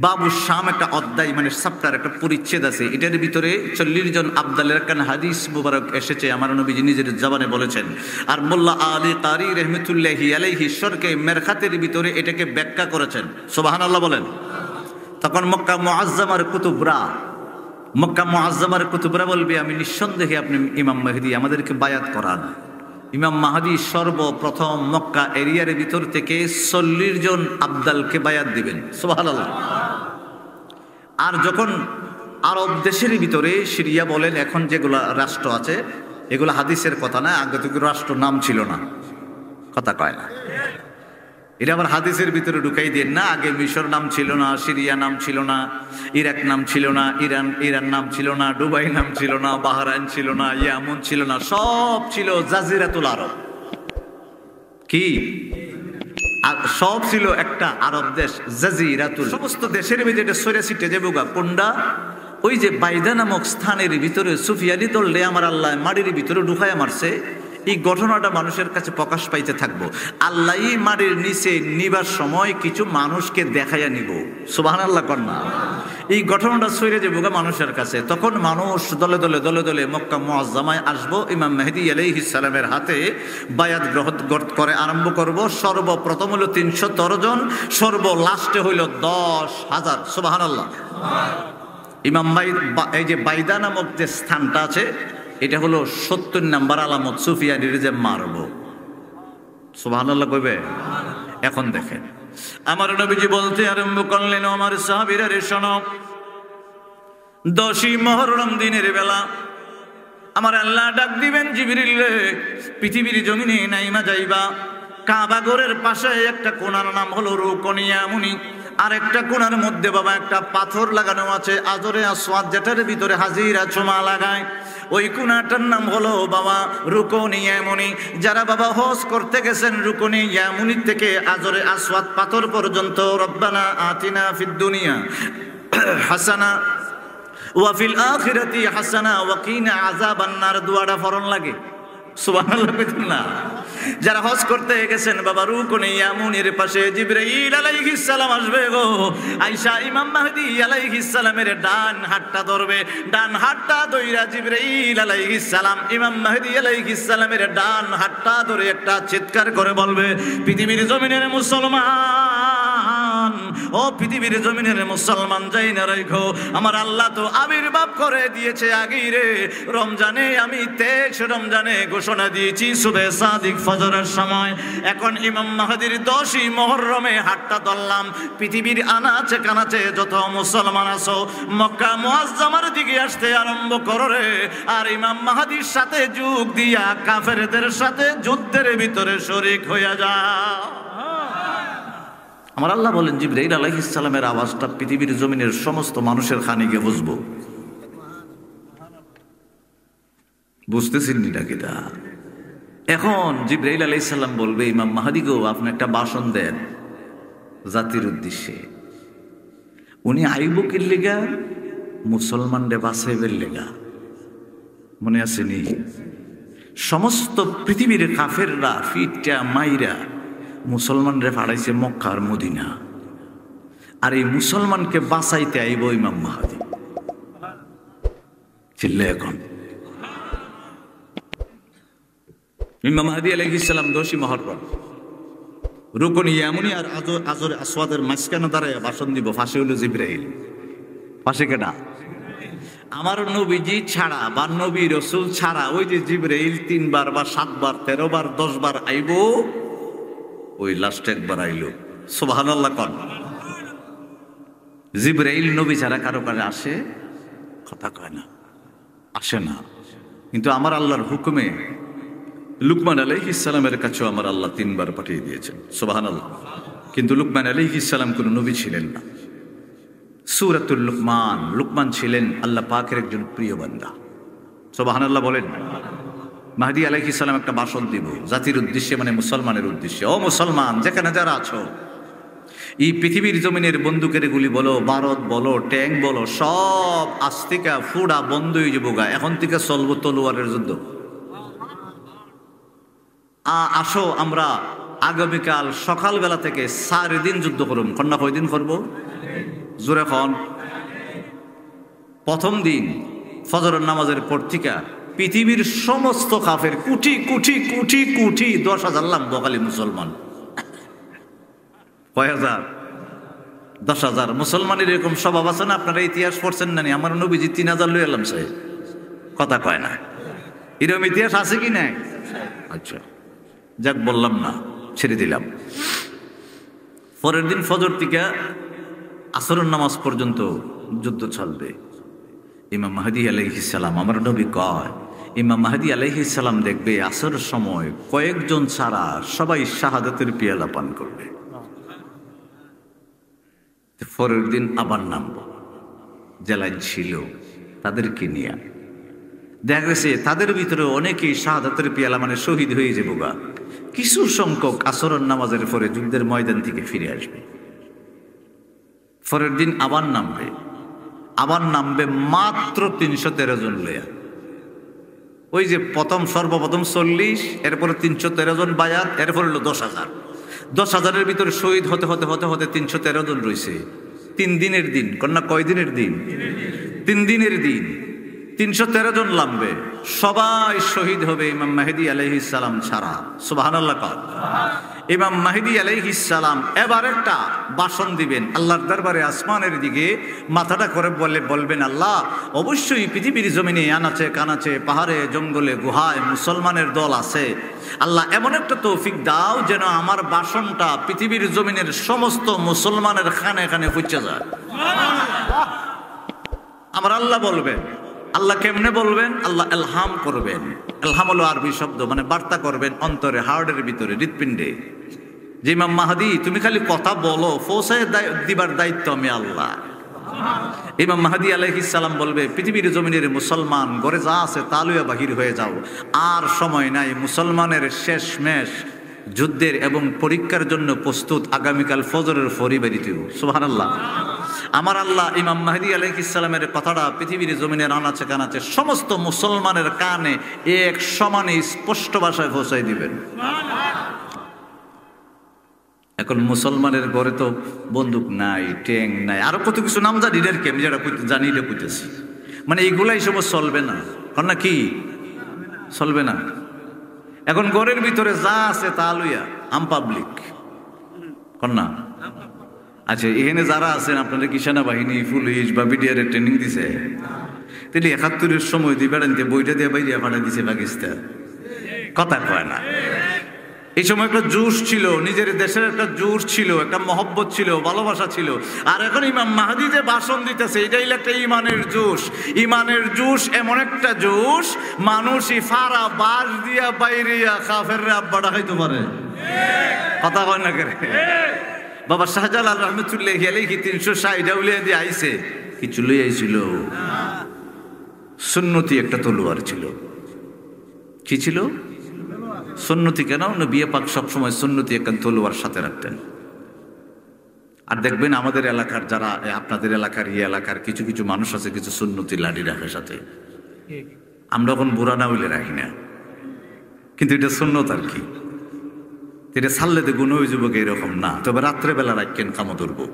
বাবু শাম একটা অধ্যায়, মানে চ্যাপ্টার, একটা পরিচ্ছেদ আছে। এটার ভিতরে 40 জন আবদালের একটা হাদিস মুবারক এসেছে, আমার নবীজি নিজের জবানে বলেছেন। আর মোল্লা আলী কারি রহমতুল্লাহি আলাইহি সরকে মেরখাতের ভিতরে এটাকে ব্যাখ্যা করেছেন। সুবহানাল্লাহ বলেন। তখন মক্কা মুআজ্জামার কুতুবরা বলবে, আমি নিঃসন্দেহে আপনি ইমাম মাহদী, আমাদেরকে বায়াত করান। ইমাম মাহদী সর্বপ্রথম মক্কা এরিয়ার ভিতর থেকে 40 জন আবদালকে বায়াত দিবেন। সুবহানাল্লাহ। আর যখন আরব দেশের ভিতরে, সিরিয়া বলেন, এখন যেগুলা রাষ্ট্র আছে, এগুলো হাদিসের কথা না, আগে তো রাষ্ট্র নাম ছিল না, কথা কয় না। এটা আবার হাদিসের ভিতরে ঢুকাই দেন না। আগে মিশর নাম ছিল না, সিরিয়া নাম ছিল না, ইরাক নাম ছিল না, ইরান নাম ছিল না, দুবাই নাম ছিল না, বাহরাইন ছিল না, ইয়ামন ছিল না, সব ছিল জাজিরাতুল আরব। কি সব ছিল একটা আরব দেশ, জাজিরাতুল। সমস্ত দেশের ভিতরে সরে ছিটে যাবো গা কোনটা? ওই যে বাইদা নামক স্থানের ভিতরে সুফিয়ানি দললে আমার আল্লাহ মাটির ভিতরে ঢুকায় মারছে। এই ঘটনাটা মানুষের কাছে প্রকাশ পাইতে থাকবো। আল্লাহ মাটির নিচে নিবার সময় কিছু মানুষকে দেখাইয়া নিব। সুবহানাল্লাহ কন্যা। এই ঘটনাটা ছড়িয়ে যাবো মানুষের কাছে। তখন মানুষ দলে দলে মক্কা মুআজ্জামায় আসবো। ইমাম মেহেদী আলাইহিস সালামের হাতে বায়াত গ্রহণ করে আরম্ভ করব। সর্বপ্রথম হলো 313 জন, সর্বলাস্টে হইল 10,000। সুবহানাল্লাহ। ইমাম এই যে বাইদা নামক যে স্থানটা আছে, এটা হলো 70 নাম্বার আলামত সুফিয়ানির যে মারব। সুবহানাল্লাহ কইবে। এখন দেখেন আমার নবীজি বলতে আরম্ভ করলেন, আমার সাহাবীরা রে শোনো, 10ই মুহররম দিনের বেলা আমার আল্লাহ ডাক দিবেন, জিবরিল রে পৃথিবীর জমিনে নাইমা যাইবা, কাবা ঘরের পাশে একটা কোণার নাম হলো রুকনিয়ামুনি, আর একটা কোণার মধ্যে বাবা একটা পাথর লাগানো আছে আজরে আসওয়াদ, যেটার ভিতরে হাজিরা চুমা লাগায়, ওই কোণাটার নাম হলো বাবা রুকনিয়ামুনি। যারা বাবা হজ করতে গেছেন রুকনিয়ামুনি থেকে আজরে আসওয়াদ পাথর পর্যন্ত, রব্বানা আতিনা ফিদ দুনিয়া হাসানা ওয়া ফিল আখিরাতি হাসানা ওয়া কিনা আযাবান নার দুয়াটা ফরন লাগে। সুবহানাল্লাহ কইতেন না? যারা হজ করতে গেছেন বাবা রুকনিয়ামুনির পাশে জিবরাইল আলাইহিস সালাম আসবে গো, আয়েশা ইমাম মাহদী আলাইহিস সালামের ডান হাতটা ধরবে, ডান হাতটা ধইরা জিবরাইল আলাইহিস সালাম ইমাম মাহদী আলাইহিস সালামের ডান হাতটা ধরে একটা চিৎকার করে বলবে, পৃথিবীর জমিনের মুসলমান, ও পৃথিবীর জমিনের মুসলমান যাই না রাখো, আমার আল্লাহ তো আবির্ভাব করে দিয়েছে আগেই রে, রমজানে আমি 23 রমজানে ঘোষণা দিয়েছি সুবে সাদিক ফজরের সময়। এখন ইমাম মাহদীর 10ই মুহররমে হাতটা ধরলাম, পৃথিবীর আনাচে কানাচে যত মুসলমান আছো মক্কা মুআজ্জামার দিকে আসতে আরম্ভ করো রে, আর ইমাম মাহদীর সাথে যোগ দিয়া কাফেরদের সাথে যুদ্ধের ভিতরে শরীক হইয়া যাও। আমার আল্লাহ বলেন জিবরাইল আলাইহিস সালামের আওয়াজটা পৃথিবীর জমিনের সমস্ত মানুষের কানে গিয়ে বুঝবো। বুঝতেছেন না কিটা? এখন জিবরাইল আলাইহিস সালাম বলবে, ইমাম মাহদী গো আপনি একটা ভাষণ দেন জাতির উদ্দেশ্যে। উনি আইব কির লেগা? মুসলমানরে বাঁচাইবের লেগা। মনে আছে নি? সমস্ত পৃথিবীর কাফেররা ফিটটা মাইরা মুসলমানরে ফাড়াইছে মক্কা আর মদিনা, আর এই মুসলমানকে বাঁচাইতে আইব ইমাম মাহদী। চিল্লে এখন ইমাম মাহদী আলাইহিস সালাম 10ই মুহররম রুকনিয়ামুনি আর আজরে আসওয়াদের মাঝখানে দাঁড়ায় ভাষণ দিব। ফাঁসে হলো জিবরাইল, পাশে কেডা? আমার নবীজি ছাড়া বা নবী রাসূল ছাড়া ওই যে জিবরাইল 3 বার বা 7 বার 13 বার 10 বার আইব, ওই লাস্ট একবার আইলো। সুবহানাল্লাহ কোন? জিবরাইল নবী ছাড়া কারো কাছে আসে? কথা কয় না, আসে না। কিন্তু আমার আল্লাহর হুকুমে লুকমান আলাইহিস সালামের কাছেও আমার আল্লাহ 3 বার পাঠিয়ে দিয়েছেন। সুবহানাল্লাহ। কিন্তু লুকমান আলাইহিস সালাম কোনো নবী ছিলেন না। সূরাতুল লুকমান, লুকমান ছিলেন আল্লাহ পাকের একজন প্রিয় বান্দা। সুবহানাল্লাহ বলেন। মাহদী আলাইহিস সালাম একটা ভাষণ দিব জাতির উদ্দেশ্যে, মানে মুসলমানের উদ্দেশ্যে। ও মুসলমান যেখানে যারা আছো, এই পৃথিবীর জমিনের বন্দুকের গুলি বলো, ভারত বলো, ট্যাঙ্ক বলো, সব আস্তিকা ফুড়া বন্ধ হয়ে যাবো গা। এখন থেকে চলবো তলোয়ারের যুদ্ধ। আসো আমরা আগামীকাল সকালবেলা থেকে 4 দিন যুদ্ধ করুন। কন্যা কয়দিন করবো? জোরে খন। প্রথম দিন ফজরের নামাজের পর থেকে পৃথিবীর সমস্ত কাফের কোটি কোটি কোটি কোটি 10,000 লাম্ব খালি মুসলমান। কয় হাজার? 10,000 মুসলমানের এরকম স্বভাব আছে না? আপনারা ইতিহাস পড়ছেন না? আমার নবীজি 3,000 লই এলাম সে কথা কয় না, এরকম ইতিহাস আছে কি নাই? আচ্ছা যাক, বললাম না, ছেড়ে দিলাম। পরের দিন ফজর থেকে আসরের নামাজ পর্যন্ত যুদ্ধ চলবে। ইমাম মাহদী আলাইহিস সালাম, আমার নবী কয়, ইমাম মাহদী আলাইহিস সালাম দেখবে আসরের সময় কয়েকজন ছাড়া সবাই শাহাদাতের পিয়ালা পান করবে। পরের দিন আবার নামব, জেলায় ছিল তাদেরকে নিয়ে দেখা গেছে তাদের ভিতরে অনেকেই শাহাদাতের পিয়ালা মানে শহীদ হয়ে যাবো গা। কিছু সংখ্যক আসরের নামাজের পরে যুদ্ধের ময়দান থেকে ফিরে আসবে। পরের দিন আবার নামবে, আবার নামবে মাত্র 313 জন লইয়া। ওই যে সর্বপ্রথম 40, এরপরে 313 জন বায়াত, এরপরে হলো 10,000। 10,000-এর ভিতরে শহীদ হতে হতে হতে হতে 313 জন রয়েছে। 3 দিনের দিন। কন্যা কয় দিনের দিন? 3 দিনের দিন। 313 জন নামবে, সবাই শহীদ হবে ইমাম মাহদী আলাইহিস সালাম ছাড়া। সুবহানাল্লাহ। ইমাম মাহদী আলাইহিস সালাম এবার একটা ভাষণ দিবেন আল্লাহর দরবারে, আসমানের দিকে মাথাটা করে বলবেন, আল্লাহ অবশ্যই পৃথিবীর জমিনে আনাচে কানাচে পাহাড়ে জঙ্গলে গুহায় মুসলমানের দল আছে, আল্লাহ এমন একটা তৌফিক দাও যেন আমার ভাষণটা পৃথিবীর জমিনের সমস্ত মুসলমানের খানে খানে পৌঁছে যায়। আমার আল্লাহ বলবেন। আল্লাহ কেমনে বলবেন? আল্লাহ এলহাম করবেন। এলহাম হলো আরবি শব্দ, মানে বার্তা করবেন অন্তরে, হার্টের ভিতরে, হৃৎপিণ্ডে, যে ইমাম মাহদী তুমি খালি কথা বলো, পৌঁছায় দিবার দায়িত্ব আমি আল্লাহ। ইমাম মাহদী আলাইহিস সালাম বলবে, পৃথিবীর জমিনের মুসলমান ঘরে যা আছে তা লইয়া বাহির হয়ে যাও, আর সময় নাই, মুসলমানের শেষমেশ যুদ্ধের এবং পরীক্ষার জন্য প্রস্তুত, আগামীকাল ফজরের ফরি বেরিতে। সুবহানাল্লাহ। আমার আল্লাহ ইমাম মাহদী আলাইহিস সালামের কথাটা পৃথিবীর জমিনের আনাচে কানাচে সমস্ত মুসলমানের কানে এক সমানে স্পষ্ট ভাষায় পৌঁছাই দিবেন। এখন মুসলমানের ঘরে তো বন্দুক নাই, ট্যাং নাই, আরো কত কিছু নাম জানি, আমি যেটা জানি এটা কইতেছি, মানে এইগুলাই সব চলবে না, না কি চলবে না। এখন ঘরের ভিতরে যা আছে তা লইয়া আম পাবলিক কন্যা। আচ্ছা, এখানে যারা আছেন আপনাদের কি সেনাবাহিনী, পুলিশ বা বিডিআর ট্রেনিং দিছে? তাহলে ৭১-এর সময় দিয়ে বেড়াইতে বইটা দিয়ে বাইরে পাঠিয়ে দিছে পাকিস্তান। কথা কয় না। এই সময় একটা জোশ ছিল, নিজের দেশের একটা জোশ ছিল, একটা মহব্বত ছিল, ভালোবাসা ছিল। আর এখন ইমাম মাহদী যে ভাষণ দিতেছে, এটাই একটা ইমানের জোশ। ইমানের জোশ এমন একটা জোশ, মানুষ ইফারা বাস দিয়া বাইরিয়া কাফেররা আব্বাটা হইতে পারে। কথা কয় না করে। বাবা শাহজালাল রহমতুল্লাহি আলাইহি 360 আউলিয়া দিয়ে আইছে, কিছু লই আইছিল, সুন্নতি একটা তলোয়ার ছিল। কি ছিল? সুন্নতি। কেন? নবী পাক সবসময় সুন্নতি একটা তলোয়ার সাথে রাখতেন। আর দেখবেন আমাদের এলাকার যারা, আপনাদের এলাকার এলাকার কিছু কিছু মানুষ আছে, কিছু সুন্নতি লাঠি রাখে সাথে। আমরা এখন বুড়া না হইলে রাখি না, কিন্তু এটা সুন্নত আর কি। এটা ছাড়লে গুণ হয়ে যাবো এরকম না, তবে রাত্রেবেলা রাখেন কামো ধরবো।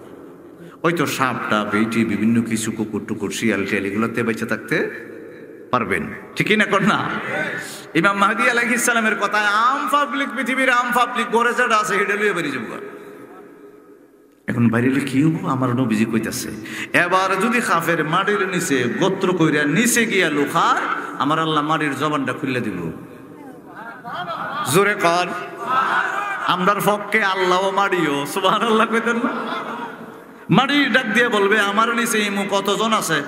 ওই তো সাপটা বেইটি বিভিন্ন কিছু কুকুর টুকুর শিয়াল টিয়াল এগুলোতে বেঁচে থাকতে পারবেন, ঠিকই না কর না? ইমাম মাহদী আলাইহিস সালামের কথায় আম পাবলিক, পৃথিবীর আম পাবলিক ঘরে যেটা আছে হেডে লইয়ে বেরিয়ে যাবো। এখন বাইরে কি হবো? আমার নবীজি কইতাছে, এবার যদি কাফের মাটির নিচে গোত্র কইরা নিচে গিয়া লুকায়, আমার আল্লাহ মাটির জবানটা খুলে দিব। জোরে কর। আমরার পক্ষে আল্লাহ মাড়িও সুবহানাল্লাহ কইতেন না? মাড়ি ডাক দিয়ে বলবে, আমার নিচে ইমু কতজন আছে?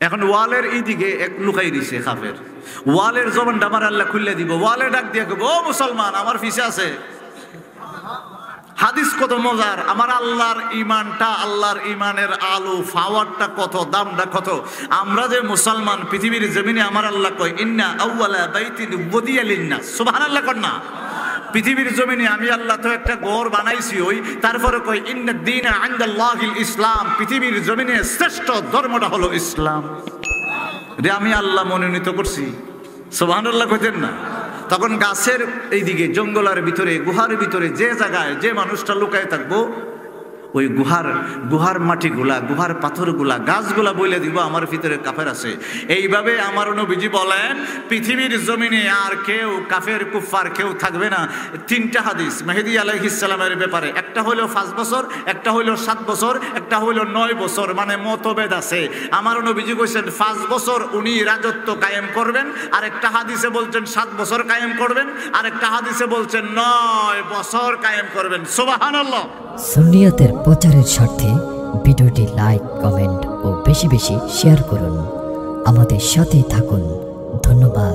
এখন ওয়ালের এইদিকে এক লুকাই দিছে কাফের, ওয়ালের জবানটা আমার আল্লাহ খুলে দিব। ওয়ালে ডাক দিয়ে ও মুসলমান আমার পিছে আছে। হাদিস কত মজার! আমার আল্লাহর ইমানটা, আল্লাহর ইমানের আলো পাওয়ারটা কত, দামটা কত। আমরা যে মুসলমান পৃথিবীর জমিনে, আমার আল্লাহ কয় ইন্না আউওয়ালা বাইতিন বুদিয়া লিন্নাস। সুবহানাল্লাহ কর না? পৃথিবীর জমিনে আমি আল্লাহ তো একটা ঘর বানাইছি, ওই তারপরে কয় ইন্নাদ দীনা ইনদাল্লাহিল ইসলাম, পৃথিবীর জমিনে শ্রেষ্ঠ ধর্মটা হলো ইসলাম। রে আমি আল্লাহ মনোনীত করছি। সুবহানাল্লাহ কইতেন না? তখন গাছের এইদিকে, জঙ্গলের ভিতরে, গুহার ভিতরে যে জায়গায় যে মানুষটা লুকায় থাকবো, ওই গুহার মাটিগুলা, গুহার পাথরগুলা, গাছগুলা বলে দিব আমার ভিতরে কাফের আছে। এইভাবে আমার নবীজি বলেন, পৃথিবীর জমিনে আর কেউ কাফের কুফার কেউ থাকবে না। 3টা হাদিস মেহেদী আলাইহিস সালামের ব্যাপারে, একটা হলো 5 বছর, একটা হলো 7 বছর, একটা হলো 9 বছর, মানে মতভেদ আছে। আমার নবীজি কইছেন 5 বছর উনি রাজত্ব কায়েম করবেন, আর একটা হাদিসে বলছেন 7 বছর কায়েম করবেন, আর একটা হাদিসে বলছেন 9 বছর কায়েম করবেন। সুবহানাল্লাহ। সুন্নিয়তের প্রচারের স্বার্থে ভিডিওটি লাইক, কমেন্ট ও বেশি বেশি শেয়ার করুন। আমাদের সাথে থাকুন। ধন্যবাদ।